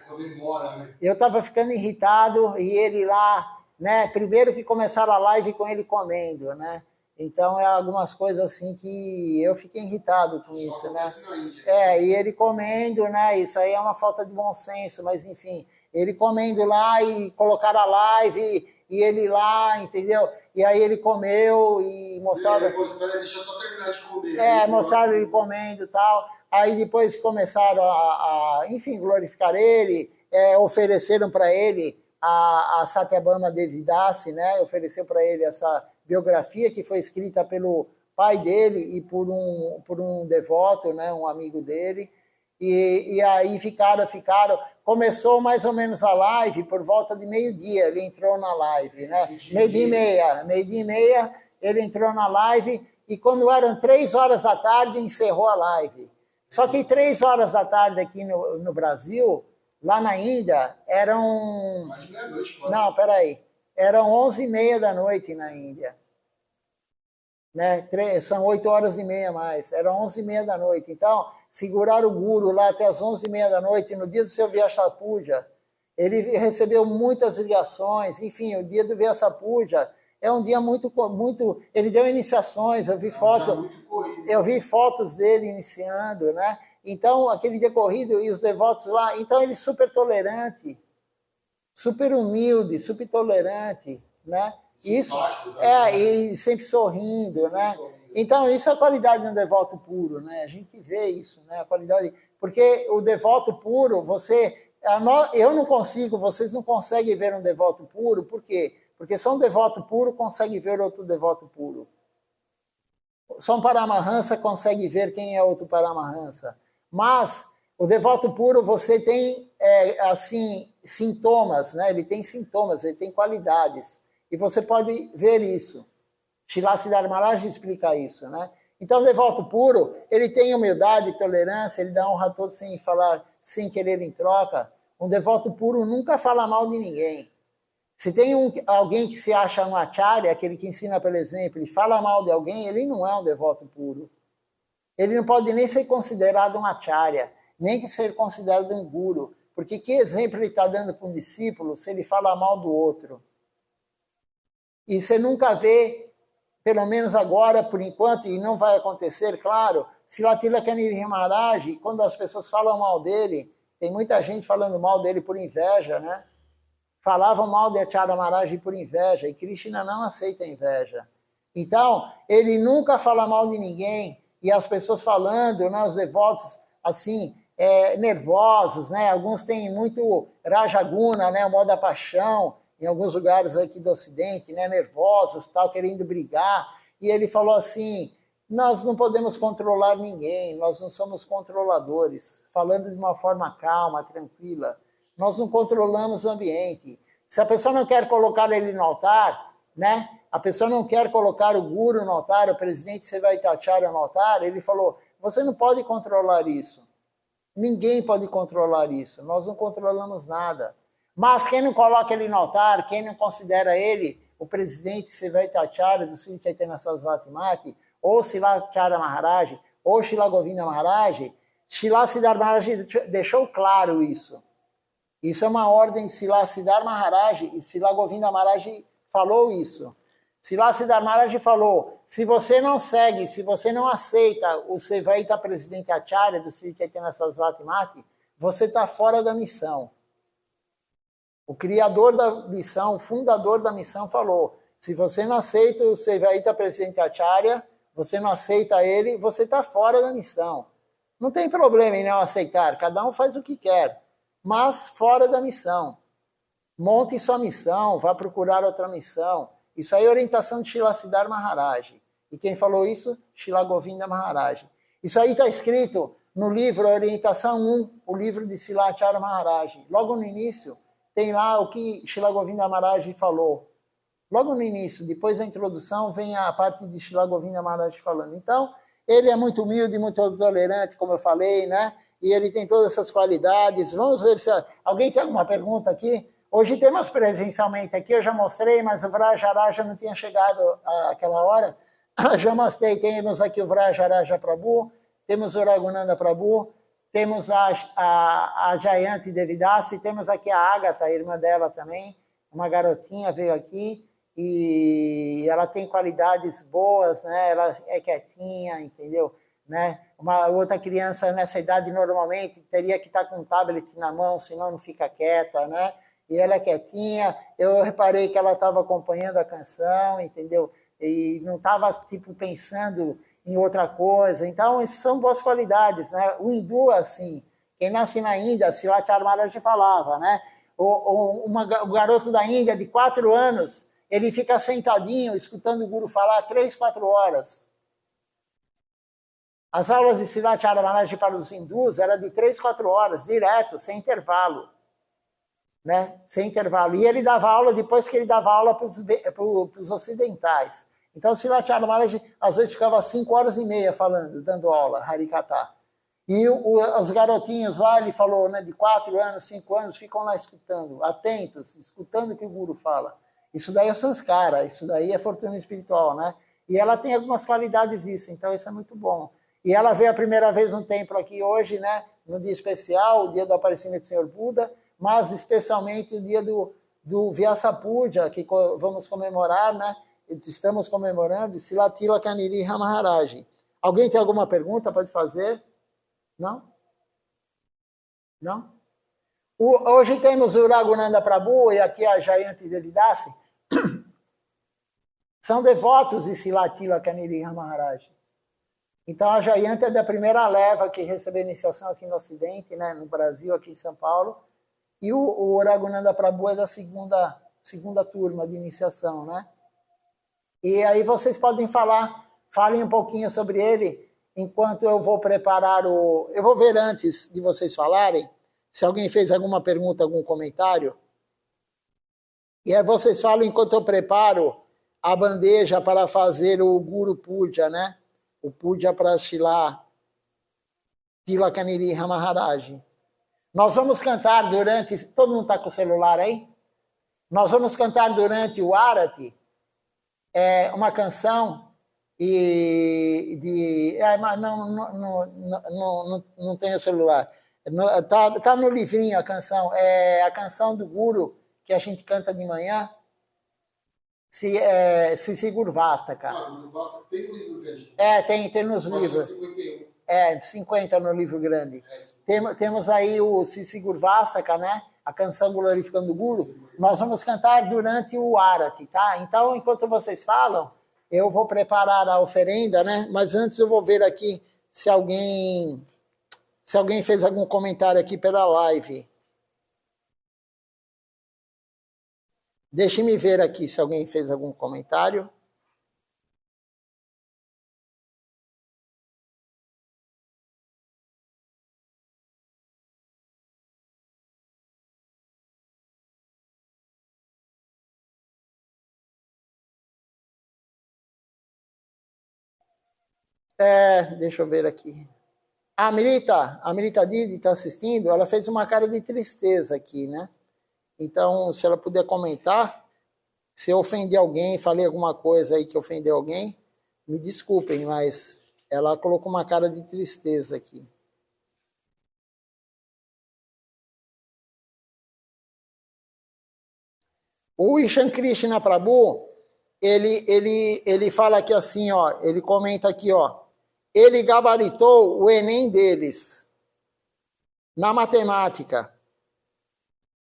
Speaker 2: Comemora, né?
Speaker 1: Eu estava ficando irritado e ele lá, né? Primeiro que começaram a live com ele comendo, né? Então, é algumas coisas assim que eu fiquei irritado com isso, né?
Speaker 2: Na Índia.
Speaker 1: E ele comendo, né? Isso aí é uma falta de bom senso, mas enfim, ele comendo lá e colocaram a live e ele lá, entendeu? E aí ele comeu e mostraram...
Speaker 2: Espera, deixa eu só terminar de comer.
Speaker 1: Mostraram ele comendo e tal. Aí depois começaram enfim, glorificar ele, ofereceram para ele a Satyabhama Devidasi, né? Ofereceu para ele essa biografia que foi escrita pelo pai dele e por um devoto, né? Um amigo dele. E aí ficaram. Começou mais ou menos a live por volta de meio-dia, ele entrou na live, né? Meio-dia e meia, ele entrou na live e quando eram 3 horas da tarde, encerrou a live. Só que 3 horas da tarde aqui no Brasil, lá na Índia, eram...
Speaker 2: Mais de meia-noite, quase.
Speaker 1: Não, peraí. Eram 11h30 da noite na Índia. Né? São 8h30 mais. Eram 11h30 da noite. Então, seguraram o guru lá até as 11h30 da noite. No dia do seu Vyasa Puja, ele recebeu muitas ligações. Enfim, o dia do Vyasa Puja é um dia muito... Ele deu iniciações, eu vi fotos dele iniciando, né? Então, aquele dia corrido e os devotos lá... Então, ele super tolerante, super humilde, super tolerante, né? Isso, e sempre sorrindo, né? Então, isso é a qualidade de um devoto puro, né? A gente vê isso, né? A qualidade... Porque o devoto puro, eu não consigo, vocês não conseguem ver um devoto puro, por quê? Porque só um devoto puro consegue ver outro devoto puro. Só um Paramahansa consegue ver quem é outro Paramahansa. Mas o devoto puro, você tem, assim, sintomas, né? Ele tem sintomas, ele tem qualidades. E você pode ver isso. Srila Siddhar Maharaj explica isso, né? Então, o devoto puro, ele tem humildade, tolerância, ele dá honra a todos sem falar, sem querer em troca. Um devoto puro nunca fala mal de ninguém. Se tem alguém que se acha um acharya, aquele que ensina pelo exemplo, e fala mal de alguém, ele não é um devoto puro. Ele não pode nem ser considerado um acharya, nem ser considerado um guru. Porque que exemplo ele está dando para um discípulo se ele fala mal do outro? E você nunca vê, pelo menos agora, por enquanto, e não vai acontecer, claro, Srila Tilakani Maharaj, quando as pessoas falam mal dele, tem muita gente falando mal dele por inveja, né? Falavam mal de Acharya Maharaj por inveja, e Krishna não aceita inveja. Então, ele nunca fala mal de ninguém, e as pessoas falando, né, os devotos, assim, nervosos, né? Alguns têm muito Rajaguna, né, o modo da paixão, em alguns lugares aqui do Ocidente, né, nervosos, tal, querendo brigar. E ele falou assim, nós não podemos controlar ninguém, nós não somos controladores. Falando de uma forma calma, tranquila. Nós não controlamos o ambiente. Se a pessoa não quer colocar ele no altar, né? A pessoa não quer colocar o guru no altar, o presidente Sevaita Acharya no altar, ele falou, você não pode controlar isso. Ninguém pode controlar isso. Nós não controlamos nada. Mas quem não coloca ele no altar, quem não considera ele o presidente Sevaita Acharya do Sri Chaitanya Sarasvati Mati, ou Srila Acharya Maharaj, ou Srila Govinda Maharaj, Srila Siddhar Maharaj deixou claro isso. Isso é uma ordem de Srila Siddhar Maharaj, e Srila Govinda Maharaj falou isso. Srila Siddhar Maharaj falou, se você não segue, se você não aceita o Sevaita Presidente Acharya do Sri Chaitanya Sarasvati Mati, você está fora da missão. O criador da missão, o fundador da missão falou, se você não aceita o Sevaita Presidente Acharya, você não aceita ele, você está fora da missão. Não tem problema em não aceitar, cada um faz o que quer, mas fora da missão. Monte sua missão, vá procurar outra missão. Isso aí é orientação de Srila Siddhar Maharaj. E quem falou isso? Srila Govinda Maharaj. Isso aí está escrito no livro Orientação 1, o livro de Srila Acharya Maharaj. Logo no início, tem lá o que Srila Govinda Maharaj falou. Logo no início, depois da introdução, vem a parte de Srila Govinda Maharaj falando. Então, ele é muito humilde, muito tolerante, como eu falei, né? E ele tem todas essas qualidades. Vamos ver se... Alguém tem alguma pergunta aqui? Hoje temos presencialmente aqui, eu já mostrei, mas o Vrajaraja não tinha chegado àquela hora. Já mostrei, temos aqui o Vrajaraja Prabhu, temos o Raghunanda Prabhu, temos a Jayanti Devidasi, temos aqui a Agatha, a irmã dela também, uma garotinha veio aqui, e ela tem qualidades boas, né? Ela é quietinha, entendeu? Né? Uma outra criança nessa idade normalmente teria que estar com um tablet na mão, senão não fica quieta, né? E ela é quietinha. Eu reparei que ela estava acompanhando a canção, entendeu? E não estava tipo pensando em outra coisa. Então, isso são boas qualidades, né? O hindu, assim, quem nasce na Índia, Silat Maharaj falava, né? O garoto da Índia de 4 anos, ele fica sentadinho, escutando o guru falar 3, 4 horas. As aulas de Silat Maharaj para os hindus eram de 3, 4 horas, direto, sem intervalo. Né? Sem intervalo. E ele dava aula depois que ele dava aula para os ocidentais. Então, Silat Maharaj, às vezes, ficava 5 horas e meia falando, dando aula, Harikata. E os garotinhos lá, ele falou, né, de 4 anos, 5 anos, ficam lá escutando, atentos, escutando o que o guru fala. Isso daí é sanskara, isso daí é fortuna espiritual, né? E ela tem algumas qualidades disso, então isso é muito bom. E ela veio a primeira vez no templo aqui hoje, né, no dia especial, o dia do aparecimento do Senhor Buda, mas especialmente o dia do Vyasa Puja, que vamos comemorar, né? Estamos comemorando Silatila Kaniri Maharaj. Alguém tem alguma pergunta? Pode fazer? Não? Não? Hoje temos o Raghunanda Prabhu e aqui a Jayanti Devidasi. São devotos de Silatila Kaniri Maharaj. Então a Jayanti é da primeira leva que recebeu iniciação aqui no Ocidente, né, no Brasil, aqui em São Paulo. E o Raghunanda Prabhu é da segunda turma de iniciação, né? E aí vocês podem falem um pouquinho sobre ele, enquanto eu vou preparar eu vou ver antes de vocês falarem, se alguém fez alguma pergunta, algum comentário. E aí vocês falam enquanto eu preparo a bandeja para fazer o Guru Puja, né? O Puja para Shila Tilakaniri Maharaj. Nós vamos cantar durante... Todo mundo está com o celular aí? Nós vamos cantar durante o Arati uma canção mas não tem o celular. Tá no livrinho a canção. É a canção do Guru que a gente canta de manhã. Se Gurvastaka.
Speaker 2: Gurvastaka tem no livro grande.
Speaker 1: Tem nos livros.
Speaker 2: 51.
Speaker 1: 50 no livro grande. Temos aí o Sisi Gurvastaka, né? A canção glorificando o Guru. Nós vamos cantar durante o Arati, tá? Então, enquanto vocês falam, eu vou preparar a oferenda, né? Mas antes eu vou ver aqui se alguém fez algum comentário aqui pela live. Deixe-me ver aqui se alguém fez algum comentário. Deixa eu ver aqui. A Amrita Didi está assistindo, ela fez uma cara de tristeza aqui, né? Então, se ela puder comentar, se eu ofendi alguém, falei alguma coisa aí que ofendeu alguém, me desculpem, mas ela colocou uma cara de tristeza aqui. O Ishan Krishna Prabhu, ele fala aqui assim, ó, ele comenta aqui, ó, ele gabaritou o Enem deles na matemática.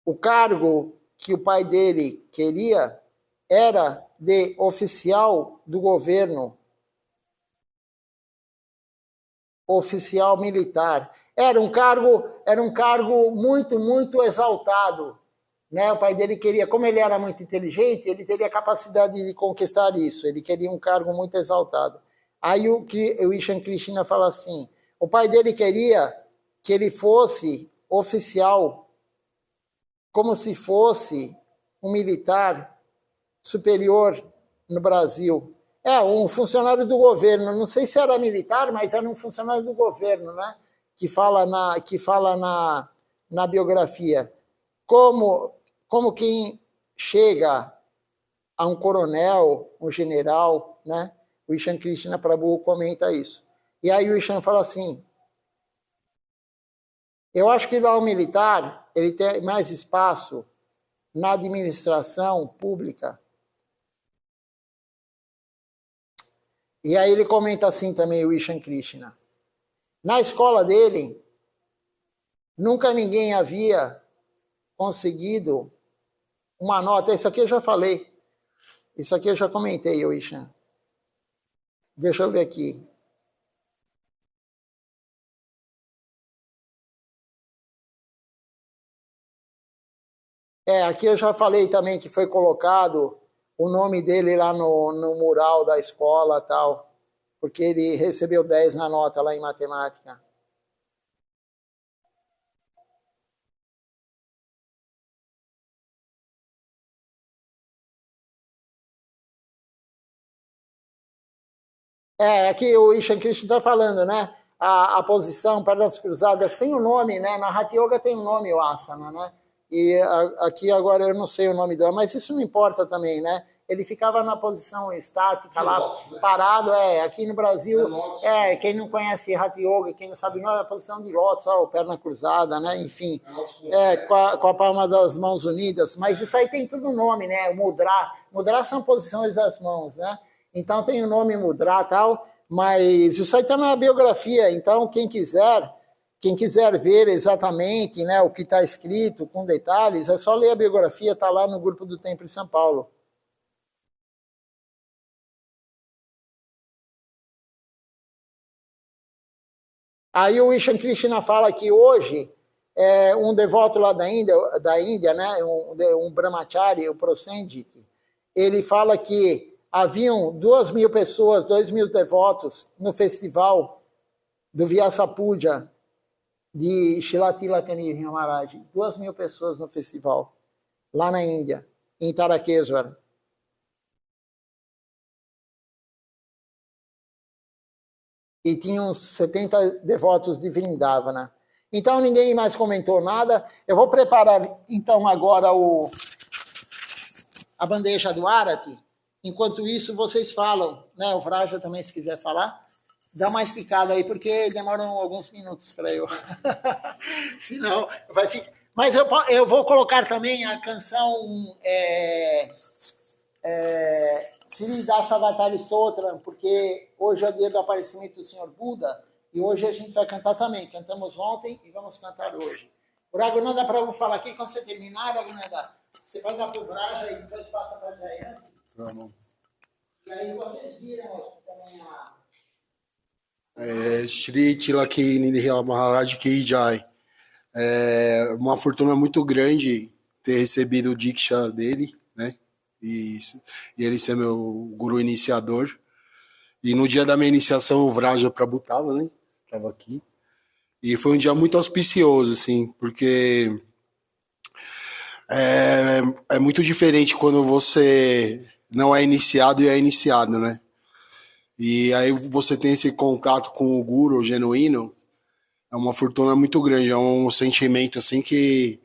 Speaker 1: O cargo que o pai dele queria era de oficial do governo, oficial militar. Era um cargo muito, muito exaltado. Né? O pai dele queria, como ele era muito inteligente, ele teria capacidade de conquistar isso. Ele queria um cargo muito exaltado. Aí o Ishan Krishna fala assim, o pai dele queria que ele fosse oficial, como se fosse um militar superior no Brasil. Um funcionário do governo, não sei se era militar, mas era um funcionário do governo, né? Que fala na biografia. Como quem chega a um coronel, um general, né? O Ishan Krishna Prabhu comenta isso. E aí o Ishan fala assim, eu acho que lá o militar ele tem mais espaço na administração pública E aí ele comenta assim também, o Ishan Krishna. Na escola dele, nunca ninguém havia conseguido uma nota. Isso aqui eu já falei. Isso aqui eu já comentei, o Ishan. Deixa eu ver aqui. Aqui eu já falei também que foi colocado o nome dele lá no mural da escola tal, porque ele recebeu 10 na nota lá em matemática. Aqui o Ishan Krishna está falando, né? A posição, pernas cruzadas, tem um nome, né? Na Hatha Yoga tem um nome, o asana, né? E aqui agora eu não sei o nome dela, mas isso não importa também, né? Ele ficava na posição estática lá, lotus, né? Parado, aqui no Brasil, quem não conhece Hatha Yoga, quem não sabe, não é a posição de lótus, perna cruzada, né? Enfim, com a palma das mãos unidas, mas isso aí tem tudo um nome, né? O mudra. Mudra são posições das mãos, né? Então tem o nome mudra e tal, mas isso aí está na biografia, então quem quiser ver exatamente, né, o que está escrito com detalhes, é só ler a biografia, está lá no grupo do Templo de São Paulo. Aí o Ishan Krishna fala que hoje um devoto lá da Índia, né, um brahmachari, o Prosenjit, ele fala que haviam 2.000 pessoas, 2.000 devotos no festival do Vyasa Puja de Shilatila Kaniri Maharaj. 2.000 pessoas no festival, lá na Índia, em Tarakeswar. E tinham 70 devotos de Vrindavana. Então ninguém mais comentou nada. Eu vou preparar então agora a bandeja do Arati. Enquanto isso, vocês falam, né? O Vraja também, se quiser falar, dá uma esticada aí, porque demoram alguns minutos para eu. Senão, vai ficar. Mas eu vou colocar também a canção Sridhar Savatari Sotram, porque hoje é o dia do aparecimento do Senhor Buda, e hoje a gente vai cantar também. Cantamos ontem e vamos cantar hoje. O Raghunanda Prabhu fala aqui, quando você terminar, Raghunanda, você vai dar para o Vraja e depois passa para a Jayante. Vamos. E aí vocês viram também
Speaker 2: Shri Tilaki Nidhi Maharaj Ki Jai. É uma fortuna muito grande ter recebido o Diksha dele, né? E ele ser meu guru iniciador. E no dia da minha iniciação, o Vraja Prabhu tava, né? Tava aqui. E foi um dia muito auspicioso, assim, porque é muito diferente quando você não é iniciado e é iniciado, né? E aí você tem esse contato com o guru genuíno, é uma fortuna muito grande, é um sentimento assim que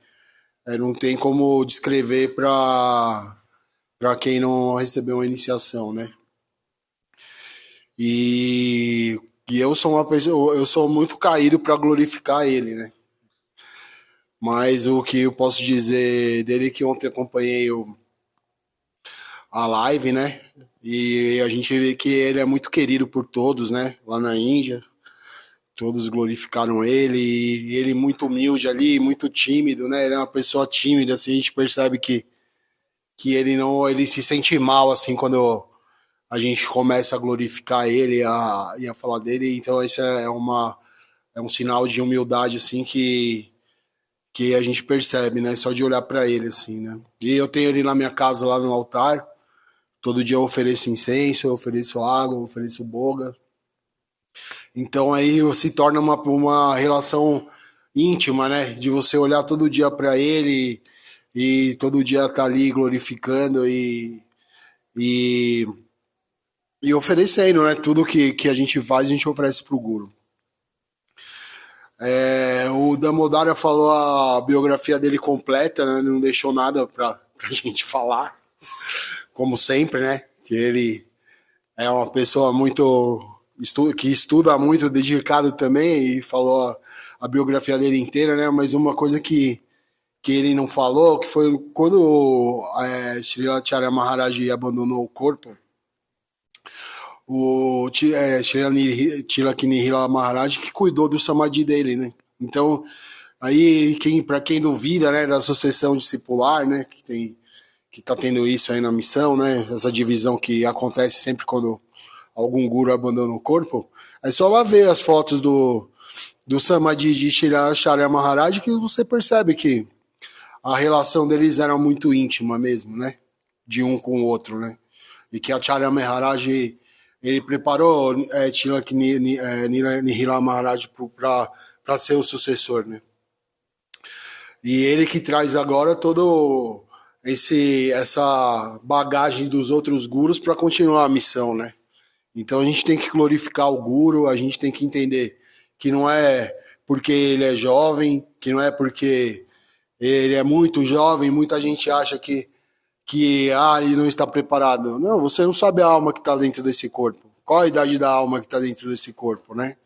Speaker 2: não tem como descrever para quem não recebeu uma iniciação, né? E eu sou uma pessoa, eu sou muito caído para glorificar ele, né? Mas o que eu posso dizer dele é que ontem acompanhei a live, né? E a gente vê que ele é muito querido por todos, né? Lá na Índia. Todos glorificaram ele. E ele muito humilde ali, muito tímido, né? Ele é uma pessoa tímida, assim, a gente percebe que ele se sente mal, assim, quando a gente começa a glorificar ele e a falar dele. Então, esse é um sinal de humildade, assim, que a gente percebe, né? Só de olhar para ele, assim, né? E eu tenho ele na minha casa, lá no altar. Todo dia eu ofereço incenso, eu ofereço água, eu ofereço boga. Então aí se torna uma relação íntima, né? De você olhar todo dia para ele e todo dia tá ali glorificando e oferecendo, né? Tudo que a gente faz, a gente oferece pro Guru. O Damodara falou a biografia dele completa, né? Não deixou nada pra gente falar, como sempre, né? Que ele é uma pessoa que estuda muito, dedicado também, e falou a biografia dele inteira, né? Mas uma coisa que ele não falou, que foi quando Sri Acharya Maharaj abandonou o corpo, o Tilakinihila Maharaj que cuidou do samadhi dele, né? Então, aí, para quem duvida, né, da sucessão discipular, né, que tá tendo isso aí na missão, né, essa divisão que acontece sempre quando algum guru abandona o corpo, é só lá ver as fotos do samadhi de Shri Maharaj que você percebe que a relação deles era muito íntima mesmo, né, de um com o outro, né, e que a Acharya Maharaj ele preparou Tilak Nihila Maharaj para ser o sucessor, né? E ele que traz agora todo essa bagagem dos outros gurus para continuar a missão, né? Então a gente tem que glorificar o guru, a gente tem que entender que não é porque ele é jovem, que não é porque ele é muito jovem, muita gente acha que ele não está preparado. Não, você não sabe a alma que está dentro desse corpo. Qual a idade da alma que está dentro desse corpo, né?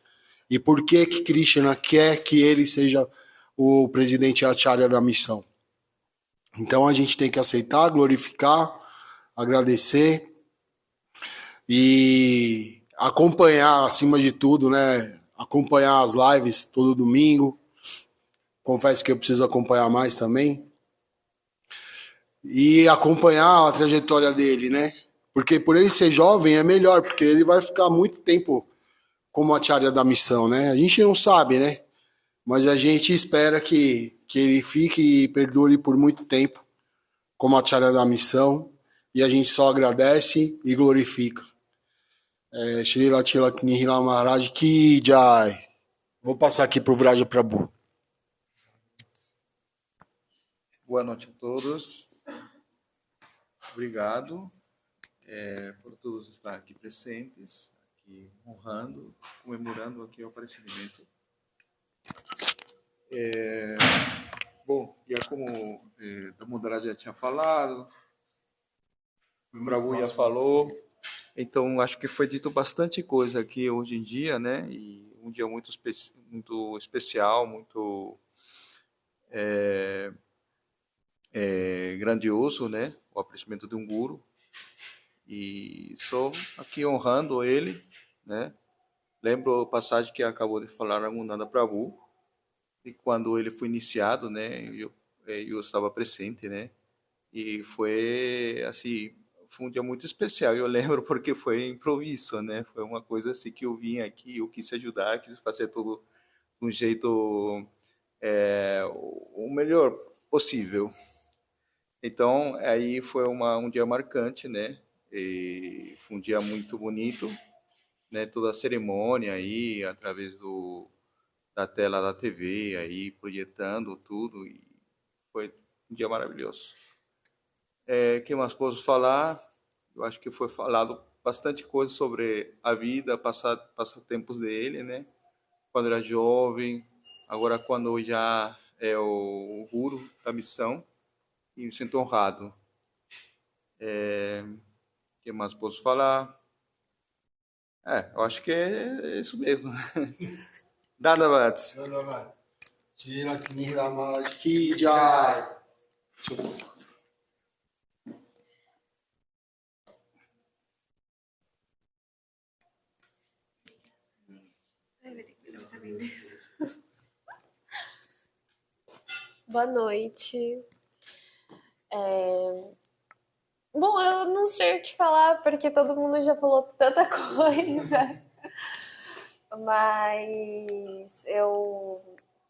Speaker 2: E por que Krishna quer que ele seja o presidente acharya da missão? Então a gente tem que aceitar, glorificar, agradecer e acompanhar, acima de tudo, né? Acompanhar as lives todo domingo. Confesso que eu preciso acompanhar mais também. E acompanhar a trajetória dele, né? Porque por ele ser jovem é melhor, porque ele vai ficar muito tempo como acharya da missão, né? A gente não sabe, né? Mas a gente espera que ele fique e perdure por muito tempo como acharya da missão. E a gente só agradece e glorifica. Shri Tilaknihila Maharaj Ki Jai. Vou passar aqui para o Vraja Prabhu.
Speaker 3: Boa noite a todos. Obrigado por todos estar aqui presentes, aqui honrando, comemorando aqui o aparecimento. Bom, e como Damodara já tinha falado, o Prabhu já falou, então acho que foi dito bastante coisa aqui hoje em dia, né? E um dia muito especial, muito grandioso, né? O aparecimento de um guru. E só aqui honrando ele, né? Lembro a passagem que acabou de falar Raghunatha Prabhu, e quando ele foi iniciado, né? Eu estava presente, né? E foi assim, foi um dia muito especial. Eu lembro porque foi improviso, né? Foi uma coisa assim que eu vim aqui, eu quis ajudar, quis fazer tudo de um jeito o melhor possível. Então, aí foi um dia marcante, né? E foi um dia muito bonito, né? Toda a cerimônia aí, através da tela da TV, aí projetando tudo, e foi um dia maravilhoso. Que mais posso falar? Eu acho que foi falado bastante coisa sobre a vida, passatempos dele, né? Quando era jovem, agora quando já é o guru da missão, e me sinto honrado. Que mais posso falar? Eu acho que é isso mesmo. Dandavat.
Speaker 2: Tilaknihila Maharaj Ki Jai.
Speaker 4: Boa noite. Bom, eu não sei o que falar, porque todo mundo já falou tanta coisa. Mas eu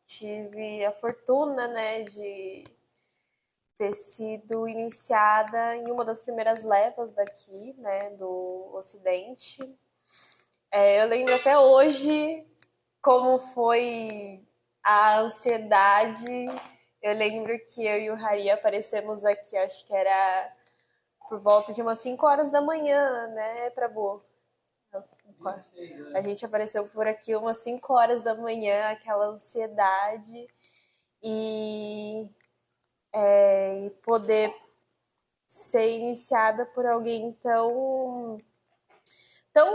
Speaker 4: tive a fortuna, né, de ter sido iniciada em uma das primeiras levas daqui, né, do Ocidente. Eu lembro até hoje como foi a ansiedade. Eu lembro que eu e o Hari aparecemos aqui, acho que era por volta de umas 5 horas da manhã, né, Prabhu? A gente apareceu por aqui umas 5 horas da manhã, aquela ansiedade, e poder ser iniciada por alguém tão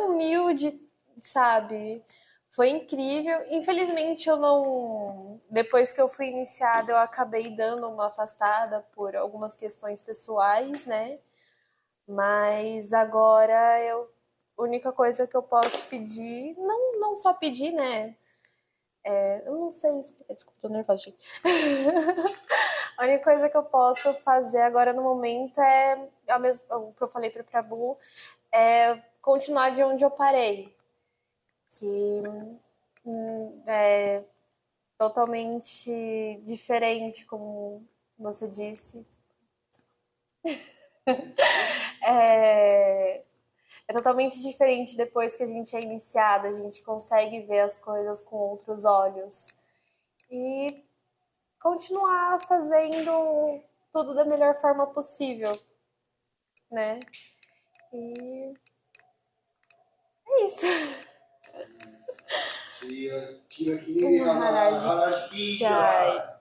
Speaker 4: humilde, sabe? Foi incrível. Infelizmente, eu não. Depois que eu fui iniciada, eu acabei dando uma afastada por algumas questões pessoais, né? Mas agora única coisa que eu posso pedir, não só pedir, né? Eu não sei explicar, desculpa, tô nervosa, gente. A única coisa que eu posso fazer agora no momento o que eu falei para o Prabhu, é continuar de onde eu parei. Que é totalmente diferente, como você disse. É totalmente diferente depois que a gente é iniciado, a gente consegue ver as coisas com outros olhos. E continuar fazendo tudo da melhor forma possível, né? E é isso. Jai.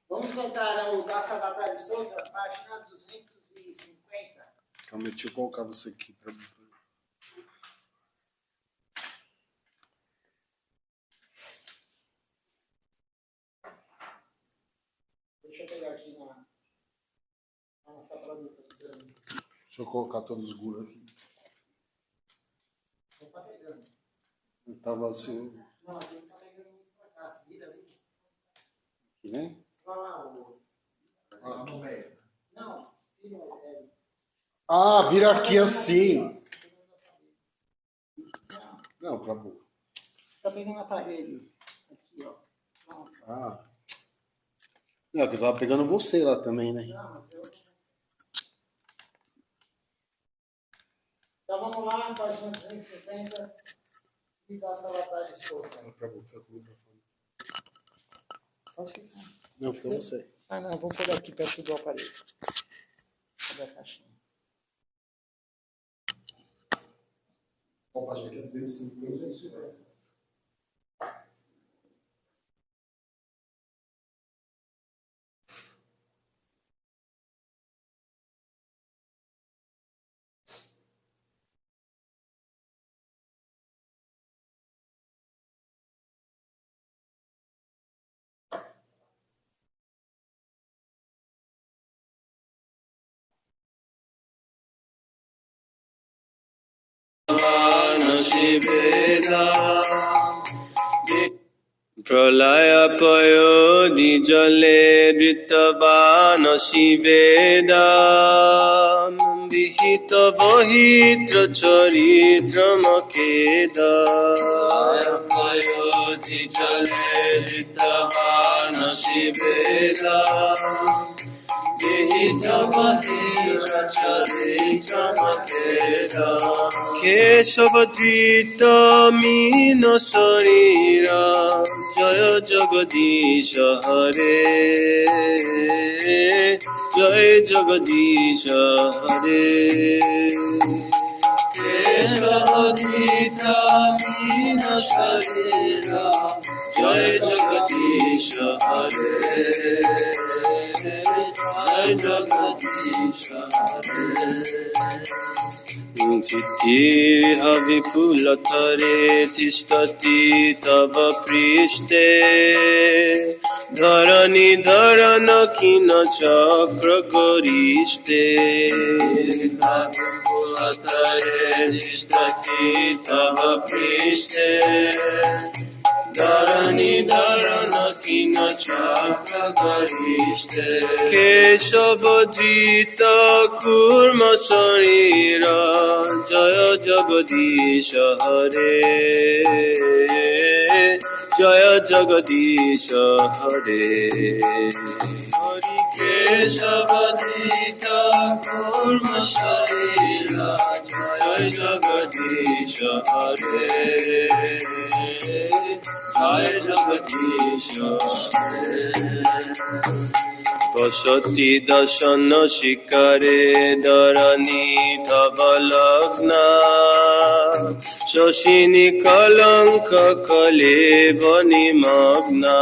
Speaker 1: Vamos cantar o Dasa Vatara Stotra, página 250.
Speaker 2: Calma, deixa eu colocar você aqui para mim.
Speaker 1: Deixa eu pegar aqui na nossa produta.
Speaker 2: Deixa eu colocar todos os gurus aqui.
Speaker 1: Não tá pegando.
Speaker 2: Eu tava assim.
Speaker 1: Não, aqui não tá pegando muito pra cá. Vira.
Speaker 2: Aqui, né?
Speaker 1: Olha lá, Não, vira.
Speaker 2: Ah, vira aqui assim. Não, pra boca.
Speaker 1: Tá pegando aparelho. Aqui, ó. Pronto.
Speaker 2: Ah. Não, que eu tava pegando você lá também, né?
Speaker 1: Não, mas eu... Então vamos lá, página 250. E dá essa latagem solta.
Speaker 2: Pra boca, fica com o microfone.
Speaker 1: Pode ficar.
Speaker 2: Não, fica você.
Speaker 1: Ah, não, vou pegar aqui perto do aparelho. Cadê a caixinha?
Speaker 2: Qual página que é 250?
Speaker 5: Pralaya payodi jale dritavana shivedam vihita vahitra charitra makeda. Pralaya payodi jale dritavana shivedam vihita vahitra charitra makeda. Keshavadrita mina sharira Jaya Jagadisha Hare Jaya Jagadisha Hare Keshavadrita mina sharira Jaya Jagadisha Hare Jaya Jagadisha Hare Chittiriha vipulatare tishtati tava prishte Dharani dharana kina chakra garishte Chittiriha vipulatare tishtati tava prishte Dharani dharana kina chakra garishte Keshavadrita kurma sharira Jaya Jagadisha Hare Jaya Jagadisha Hare Hari Keshavadrita kurma sharira Jaya Jagadisha Hare Jaya Jagadisha Vasati dashana shikare dharani dhavalagna Shashini kalanka kalevani magna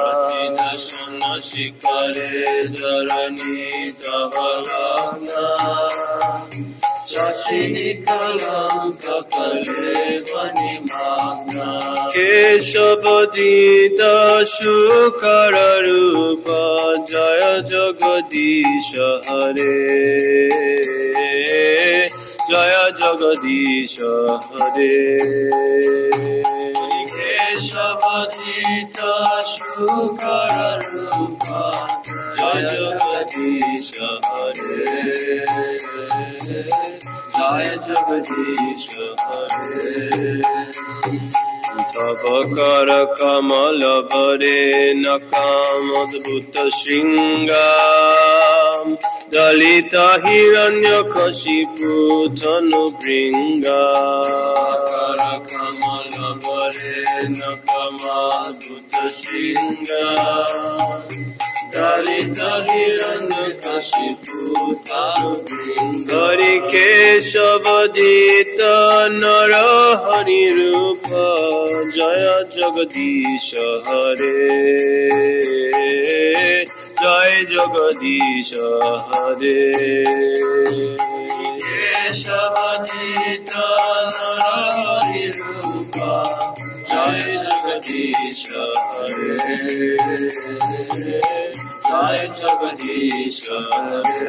Speaker 5: Vasati dashana shikare dharani dhavalagna Shashikalanka Kalevani-magna Keshavadita Shukara-rupa Jaya Jagadisha Hare Jaya Jagadisha Hare Keshavadita Shukara-rupa Jaya Jagadisha Hare Jaya Jagadisha Hare Tavakara Kamala Vare Nakam Adbhuta Shringam Dalita Hiranya Kashipu Tanu Bringa Tavakara Kamala Vare Nakam Adbhuta Shringam Dalita Hiranya Kashipu Tanu Bringa Hari Keshavadita Narahari Rupa Jaya Jagadisha Hare Jaya Jagadisha Hare Keshavadita Narahari Rupa Jaya Jagadisha Hare Jaya Jagadisha Hare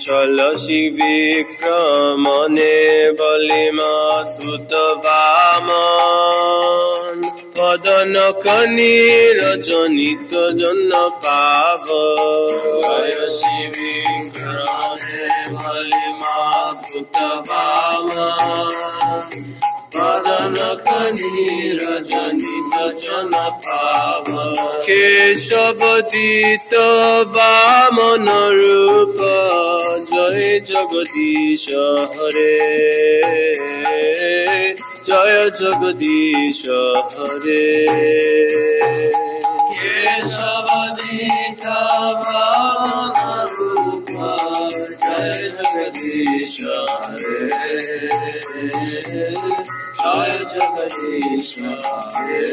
Speaker 5: Chalasi Vikramane Balimadhuta Vaman Padanakani Rajanita Janna Pava Chalasi Vikramane Balimadhuta Vaman Padanakani Rajanita Janna Pava Keshavadita Vamana Rupa Jaya Jagadisha Hare Jaya Jagadisha Hare Keshavadita Vamana Rupa Jaya Jagadisha Hare Jaya Jagadisha Hare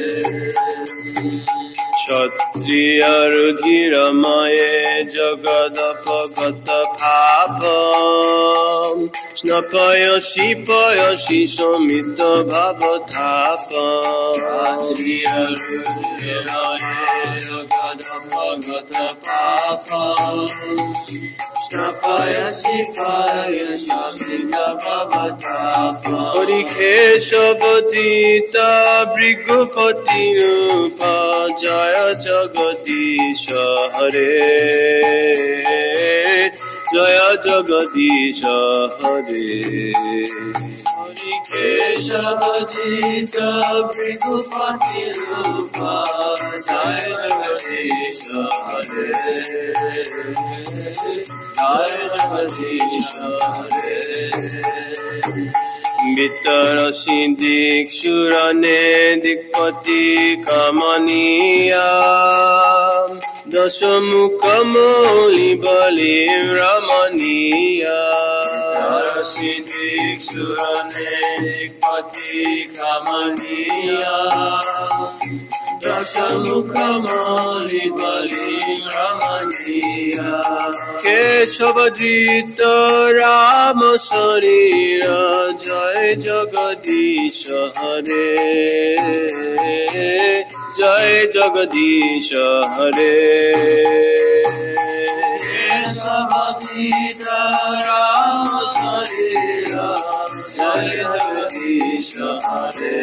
Speaker 5: Kshatriya Rudhira Maye Jagadapagata Bhavam Snapaya Shipaya Shishomita Bhavatapam Kshatriya Rudhira Maye Jagadapagata Bhavam Snapaya Shipaya Shishomita Bhavatapam Hari Keshavadita Brigupati Rupa Jaya Jagadisha Hare Jaya Jagadisha Hare Hari Keshavadita Brigupati Rupa Jaya Jagadisha Hare Jaya Jagadisha Hare Vitarasi Dikshurane Dikpati Kamaniya Dasamukamoli Balim Ramaniya Vitarasi Dikshurane Dikpati Kamaniya Dasamukamoli Balim Ramaniya Keshavadita Rama Sarira Jai Jagadisha Hare Jai Jagadisha Hare Keshavadita Rama Sarira Jai Jagadisha Hare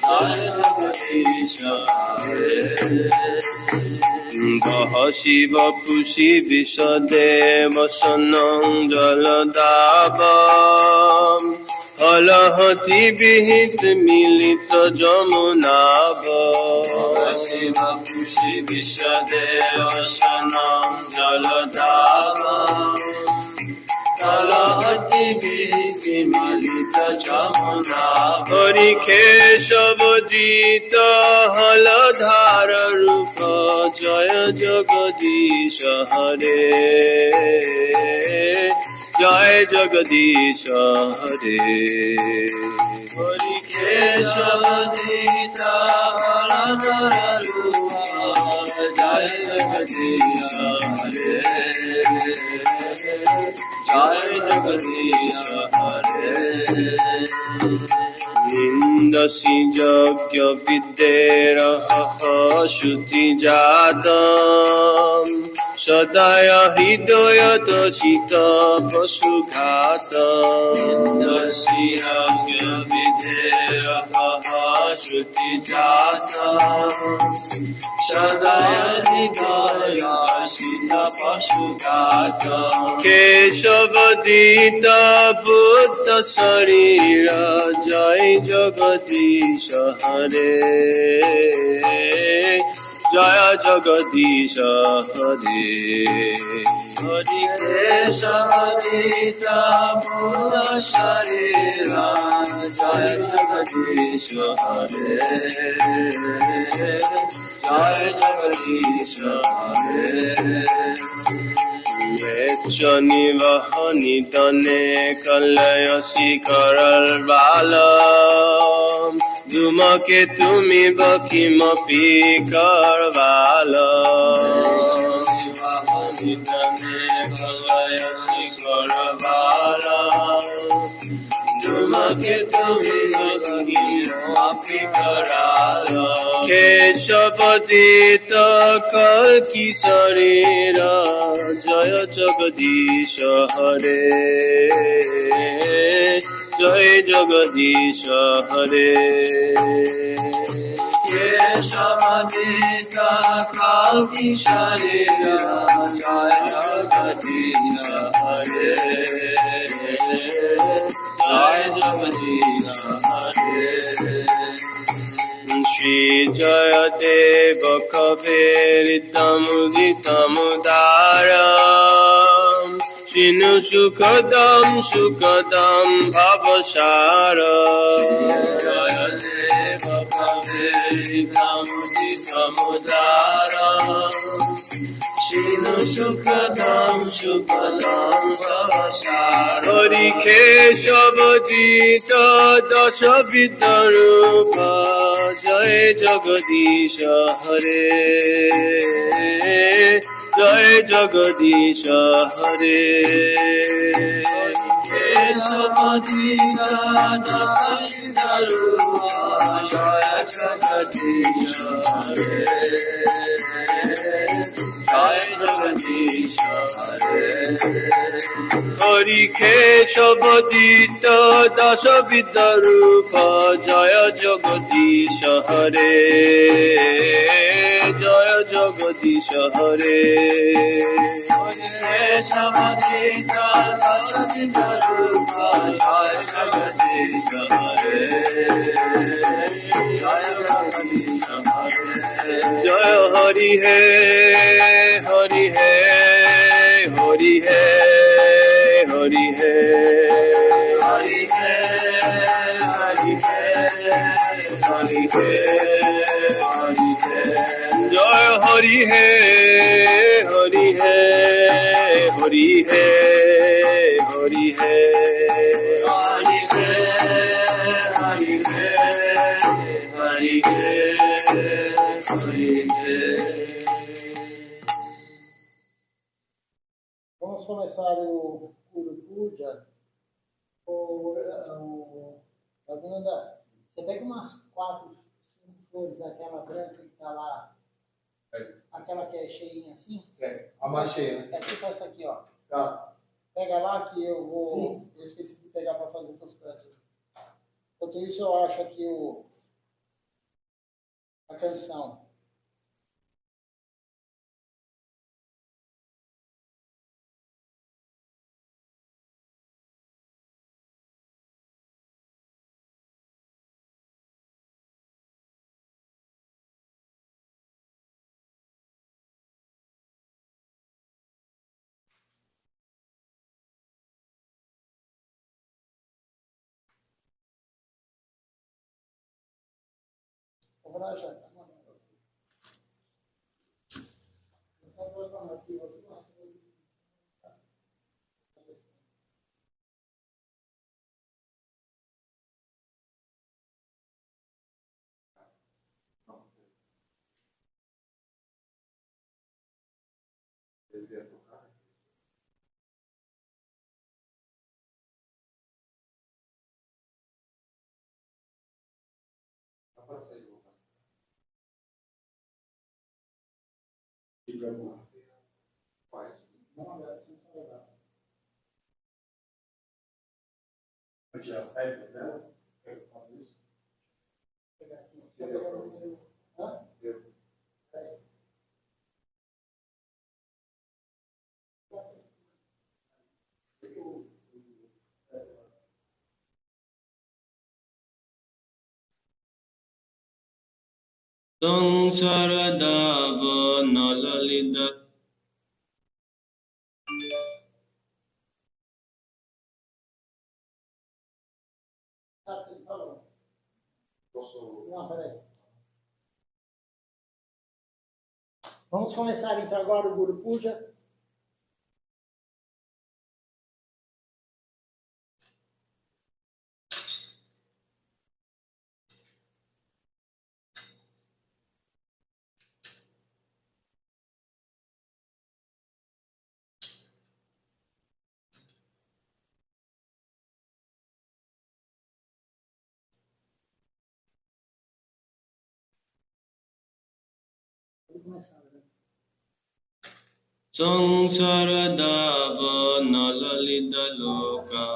Speaker 5: Jai Jagadisha Hare Shiva Pushi Vishadeva Sanam Jaladabam Alahati Vihit Milita Jamunaba Shiva Pushi Vishadeva Sanam Jaladabam Alahati Vihit Milita Jamunaba Hari Keshavadita Haladhara Rupa Jaya Jagadisha Hare Jaya Jagadisha Hare Hari Keshavadita Haladhara Rupa Jai Jagadish Hare Jai Jagadish Hare Nindasi Jagya Vidyeraha Shuddhi Jatam Sadaya Hridaya Dashita Pasukhatam Nindasi Jagya Vidyeraha Shuddhi Jatam Sadaya Hridaya Dashita Pasukhatam Keshavadita Buddha Sarira Jai Jagadish Hare Jaya Jagadish Hare Hari Keshavadita Buddha Sarira Jaya Jagadish Hare Jaya Jagadish Hare Yechani vahani tane kalayasi karal balam Dumake tumi bakhimapi karvalam Yechani vahani tane kalayasi karal balam Dumake tumi bakhimapi karvalam Keshavadita kalki sarira Jaya Jagadish Hare Jaya Jagadish Hare Keshavadita kalki sarira Jaya Jagadish Hare Jaya Jagadish Hare Shri Jayadeva Kaveritam Uditam Udaram Shinu Sukadam Sukadam Bhavasharam Jayadeva Kaveritam Uditam Udaram Shinu Sukadam Sukadam Bhavasharam Hari Keshavadita Dasha Vidarupa Jai Jagadish Hare Jai Jagadish Hare Keshavadita Dashidarupa Jai Jagadish Hare Jai Jagadish Hare Hari Keshavadita Dasha Vidarupa Jaya Jagadish Hare Jaya Jagadish Hare Hari Keshavadita Dasha Vidarupa Jaya Jagadish Hare Jaya Jagadish Hare Jaya Hari Hai Hari Hai Hari Hai Hari Hai Hari Hai Hari Hai Hari Hai Hari Hai Jai Hari Hai Hari Hai Hari Hai Hari Hai Hari Hai Hari Hai Hari Hai
Speaker 1: Vamos começar o Guru Puja. Fernanda, você pega umas 4, 5 flores daquela branca que está lá, aquela que é cheinha assim.
Speaker 2: Certo. A mais cheia, né?
Speaker 1: É tipo essa aqui, ó.
Speaker 2: Tá.
Speaker 1: Pega lá que eu vou.
Speaker 2: Sim.
Speaker 1: Eu esqueci de pegar para fazer os cantos. Enquanto isso, eu acho aqui a canção. O Raja, tá mandando aqui. Essa alternativa aqui, nossa.
Speaker 2: Vou tirar as pedras, né? Eu faço isso.
Speaker 5: Saradava nalalida.
Speaker 1: Não, peraí. Vamos começar então agora o Guru Puja. Vamos começar, né?
Speaker 5: Samsaradava nalalida loka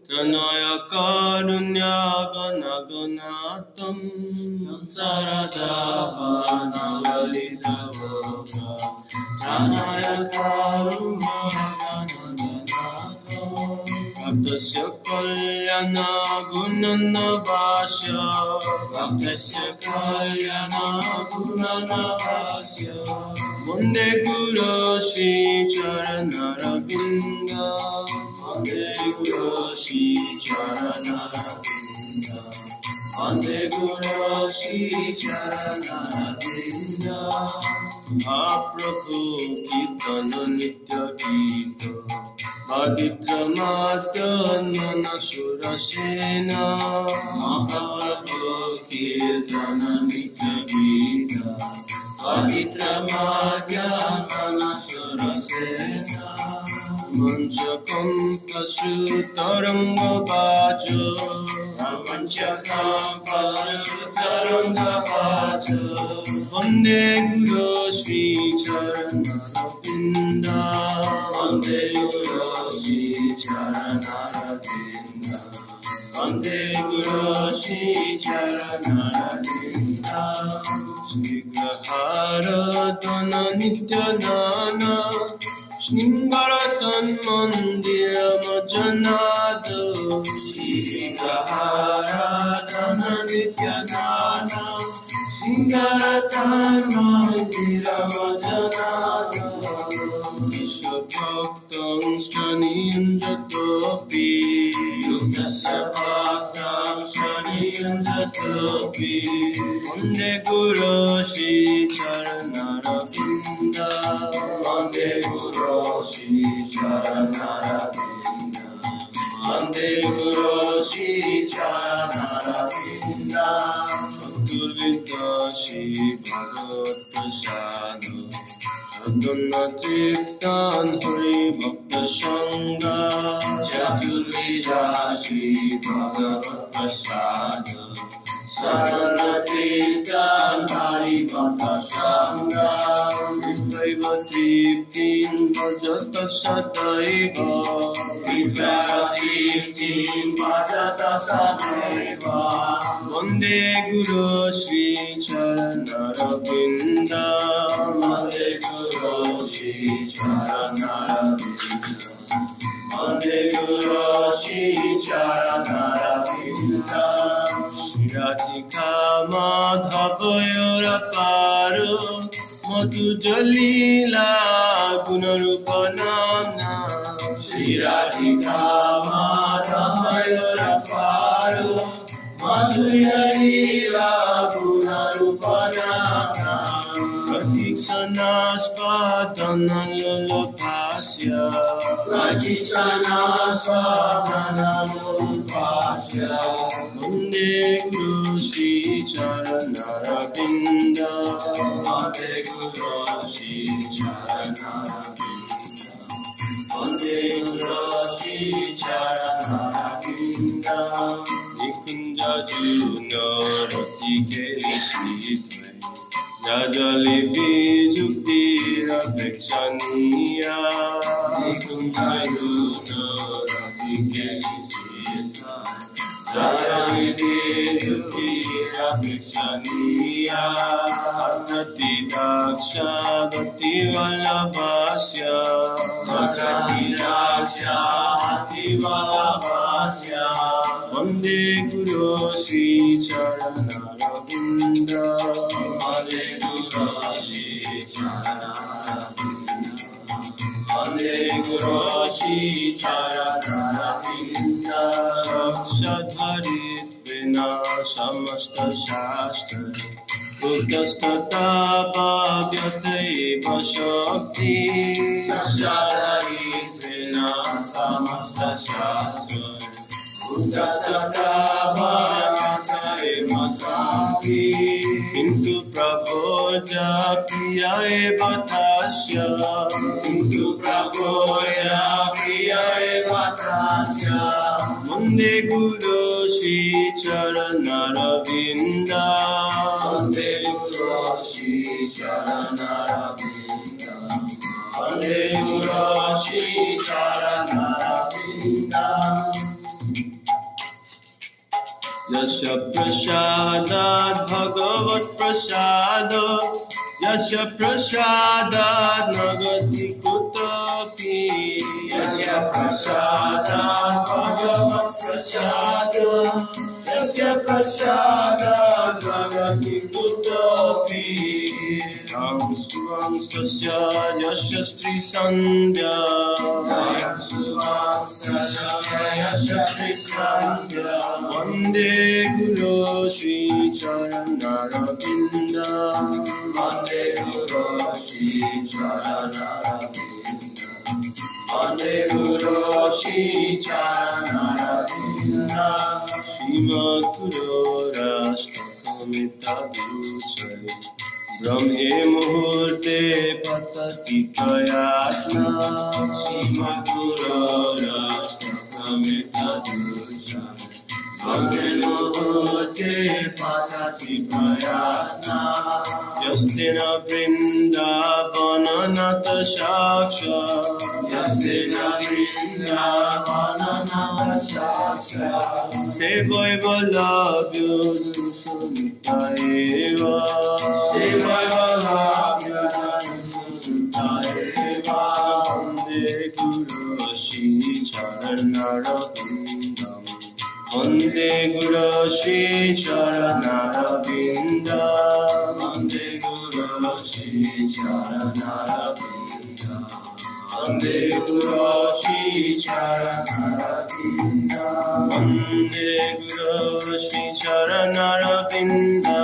Speaker 5: Tranaya karunya ganaganatam Samsaradava nalalida loka Tranaya karunya ganaganatam Bhaktasya kalyana gunanavasya Bhaktasya kalyana gunanavasya Vande Guru Shri Charanaravinda Vande Guru Shri Charanaravinda Vande Guru Shri Charanaravinda Mahaprabhu Kirtana Nitya Gita Bhaditramadya Nana Surasena Mahaprabhu Kirtana Nitya Gita Pavitra Manasarasena Manchakam Pasutaramga Vacho Manchakam Pasutaramga Vacho Vande Guru Shri Charanaravinda Vande Guru Shri Charanaravinda Vande Guru Shri Charanaravinda Srigaharatana Nityanana Sringaratan Mandira Majanada Srigaharatana Nityanana Sringaratan Mandira Majanada Vishwabhaktam Shaniyandatopi Yuktasya Bhaktam Shaniyandatopi Vande Guru Shri Charanaravinda Vande Guru Shri Charanaravinda Vande Guru Shri Charanaravinda Bhaktivedanta Shri Bhagavat Prasada Adana Tirthan Hari Bhakta Sangha Chaturveda Shri Bhagavat Prasada Sadhana Tirthan Hari Bhakta Sangha Vitvaiva Triptin Bhajata Sadaiva Vitvaiva Triptin Bhajata Sadaiva Vande Guru Shri Charanaravinda Vande Guru Shri Charanaravinda Vande Guru Shri Charanaravinda Radhika Madhavayora Paro Madhu Jalila Gunarupa Namna Shri Radhika Madhavayora Paro Madhu Jalila Gunarupa Namna Pratiksanaspadana Lulapasya Pratiksanaspadana Lulapasya Vande Guru Shri Charanaravinda Vande Guru Shri Charanaravinda Vande Guru Shri Charanaravinda Nikunja Juna Rati Keri Shri Jajalipi Juktirapekshaniya Nikunjayuna Radhikesita Jajalipi Juktirapekshaniya Adhati Daksha Dhati Vallabhasya Adhati Daksha Dhati Vallabhasya Vande Guru Shri Charanaravinda Vande Guru Shri Charanaravinda Vande Guru Shri Charanaravinda Sakshatharit Vina Samasta Shastra Buddhastata Bhavyataiva Shakti Sakshatharit Vina Samasta Shastra Buddhastata Bhavyataiva Shakti Kintu Prabodha Priya Eva Tasya Kintu Prabodha Priya Eva Tasya Vande Guru Shri Charanaravinda Vande Guru Shri Charanaravinda Vande Guru Shri Charanaravinda Yasya prasadat bhagavat prasada Yasya prasadat nagati kutapi Yasya prasadat bhagavat prasada Yasya prasadat nagati kutapi Ramsuvamstasya yasya stri sandhya Ramsuvamstasya yasya stri sandhya Vande Guru Shri Charanaravinda Vande Guru Shri Charanaravinda Vande Guru Shri Charanaravinda Srimad Guru Rashtrakamita Dusai Brahme Muhurte Patati Kayatna Srimad Guru Rashtrakamita Dusai Brahme Muhurte Patati Kayatna Yastina Vrindavana Nata Shaksha Yastina Vrindavana Nata Shaksha Sevaiva Labhyo Sunita Eva Sevaiva Labhyo Sunita Eva Vande Guru Shri Charanarabindam Vande Guru Shri Charanaravinda Vande Guru Shri Charanaravinda Vande Guru Shri Charanaravinda Vande Guru Shri Charanaravinda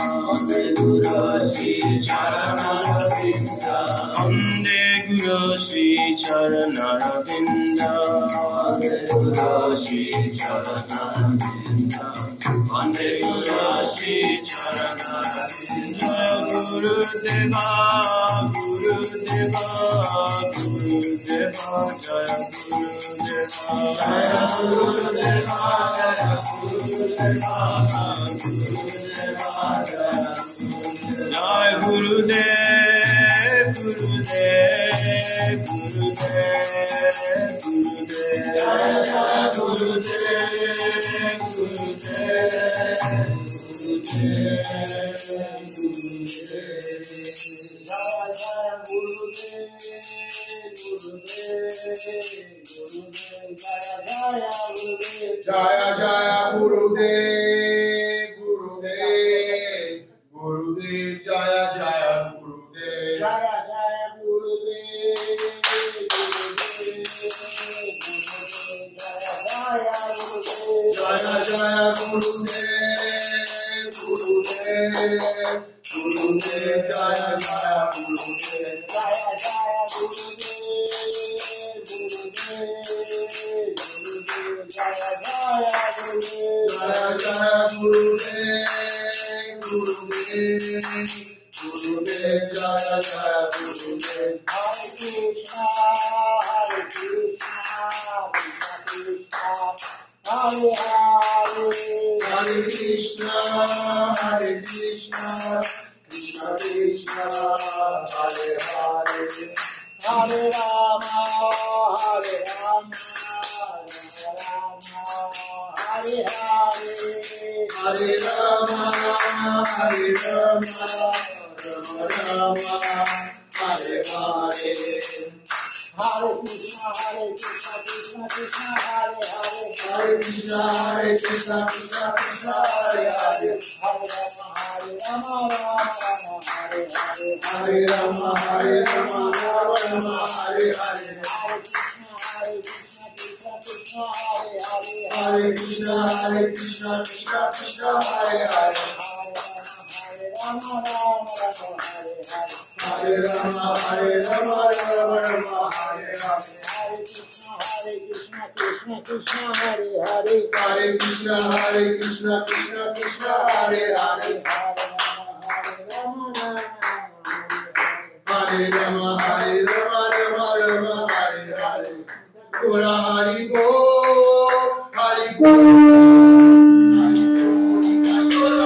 Speaker 5: Vande Guru Shri Charanaravinda Vande Guru Shri Charanaravinda Vande Guru Shri Charanaravinda Vande Guru Shri Charanaravinda Gurudeva Gurudeva Gurudeva Jaya Gurudeva Jaya Gurudeva Jaya Gurudev Gurudev Gurudev Gurudev Jaya Gurudev Gurudev
Speaker 2: Jaya Jaya Gurudev Gurudev Gurudev Jaya Jaya Gurudev
Speaker 1: Jaya Jaya Gurudev
Speaker 2: Jaya Jaya Gurudev Gurudev Gurudev Jaya Jaya Gurudev
Speaker 1: Jaya Jaya Gurudev Jaya Jaya Gurudev
Speaker 2: Jaya Jaya Gurudev Gurudev Gurudev Jaya Jaya Gurudev
Speaker 1: Hare Krishna Hare Krishna Krishna Krishna Hare Hare
Speaker 2: Hare Krishna Krishna Krishna
Speaker 1: Hare Rama, Hare Rama, Hare Hare,
Speaker 5: Hare Rama, Hare Rama, Rama Rama, Hare Hare.
Speaker 1: Hare Krishna, Krishna Krishna, Hare Hare,
Speaker 5: Hare Krishna, Krishna Krishna, Hare Hare.
Speaker 1: Hare Rama, Hare Hare,
Speaker 5: Hare Rama, Hare Rama, Rama Hare Hare.
Speaker 1: Hare Krishna, Krishna Krishna, Hare Hare,
Speaker 5: Hare Krishna, Krishna Krishna, Hare Hare.
Speaker 1: Hare Rama, Rama Rama, Hare Hare.
Speaker 5: Hare Rama, Hare Rama, Rama Hare Hare.
Speaker 1: Hare Krishna, Krishna Krishna, Hare Hare.
Speaker 5: Hare Krishna, Krishna Krishna, Hare Hare. Hare Rama, Hare Rama, Rama Hare Hare. Gora Hari Bol, Hari Bol. Hari Bol, Gora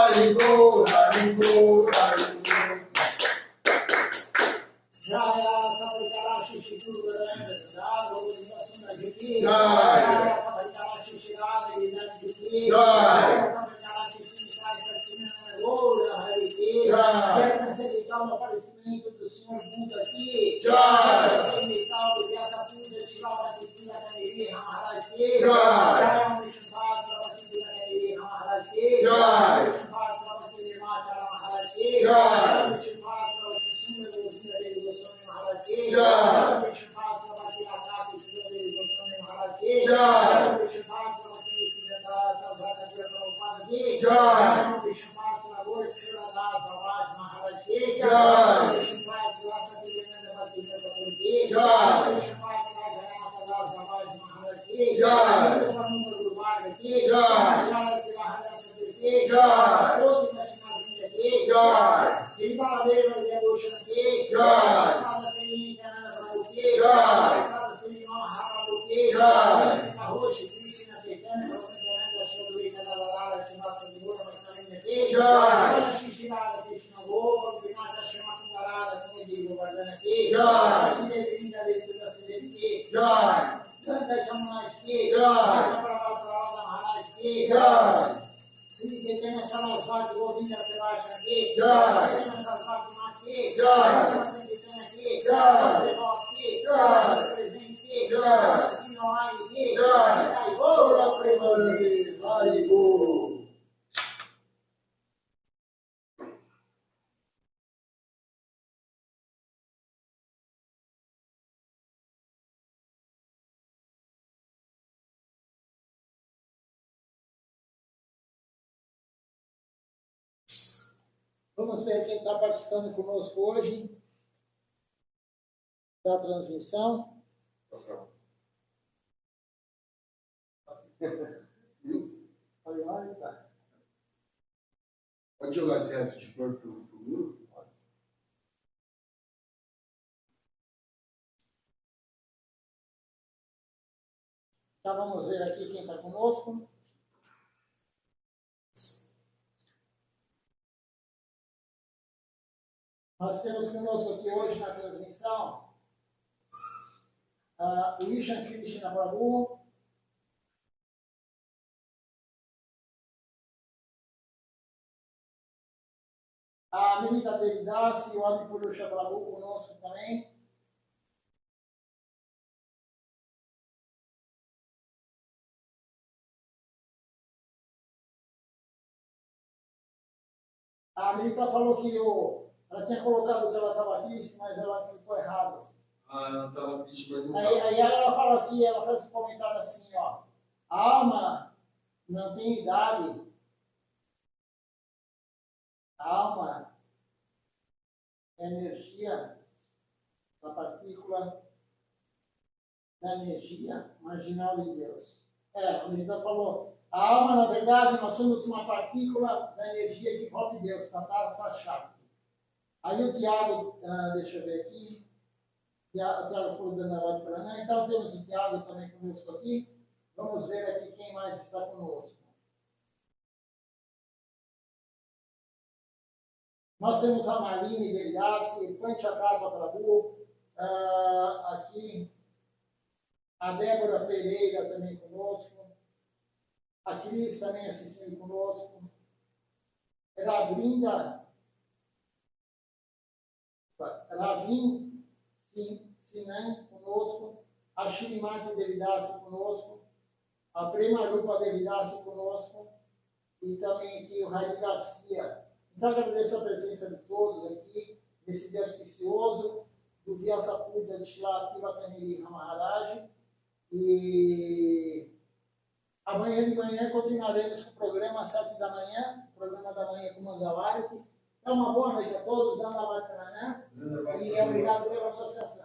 Speaker 5: Hari Bol, Hari
Speaker 1: Vamos ver quem está participando conosco hoje da transmissão.
Speaker 5: Pode jogar esse resto de flor pro muro?
Speaker 1: Então vamos ver aqui quem está conosco. Nós temos conosco aqui hoje na transmissão o Ishan Krishna Prabhu, a Milita Devidas e o Adi Purusha Prabhu conosco também. A Milita falou que ela tinha colocado que ela estava triste, mas ela clicou errado.
Speaker 5: Não estava triste, mas não
Speaker 1: Aí ela fala aqui, ela faz um comentário assim, ó. A alma não tem idade. A alma é energia da partícula da energia marginal de Deus. O Nilton falou, a alma, na verdade, nós somos uma partícula da energia que envolve Deus, Tatasa Shakti. Aí o Tiago, deixa eu ver aqui, o Tiago falou da Navati Pranã, então temos o Tiago também conosco aqui. Vamos ver aqui quem mais está conosco. Nós temos a Marlene Deliassi, o Panchakapa Prabhu, aqui a Débora Pereira também conosco, a Cris também assistindo conosco, Ravin Sinan conosco, a Shrimati Devidasi conosco, a Prema Rupa Devidasi conosco, e também aqui o Raí Garcia. Então, agradeço a presença de todos aqui, nesse dia auspicioso, do Vyasapurja de Shila Tilakaniri Maharaj. E amanhã de manhã continuaremos com o programa às 7 da manhã, programa da manhã com Mangalarity. Então, uma boa noite a todos, Andavataranã, e obrigado pela associação.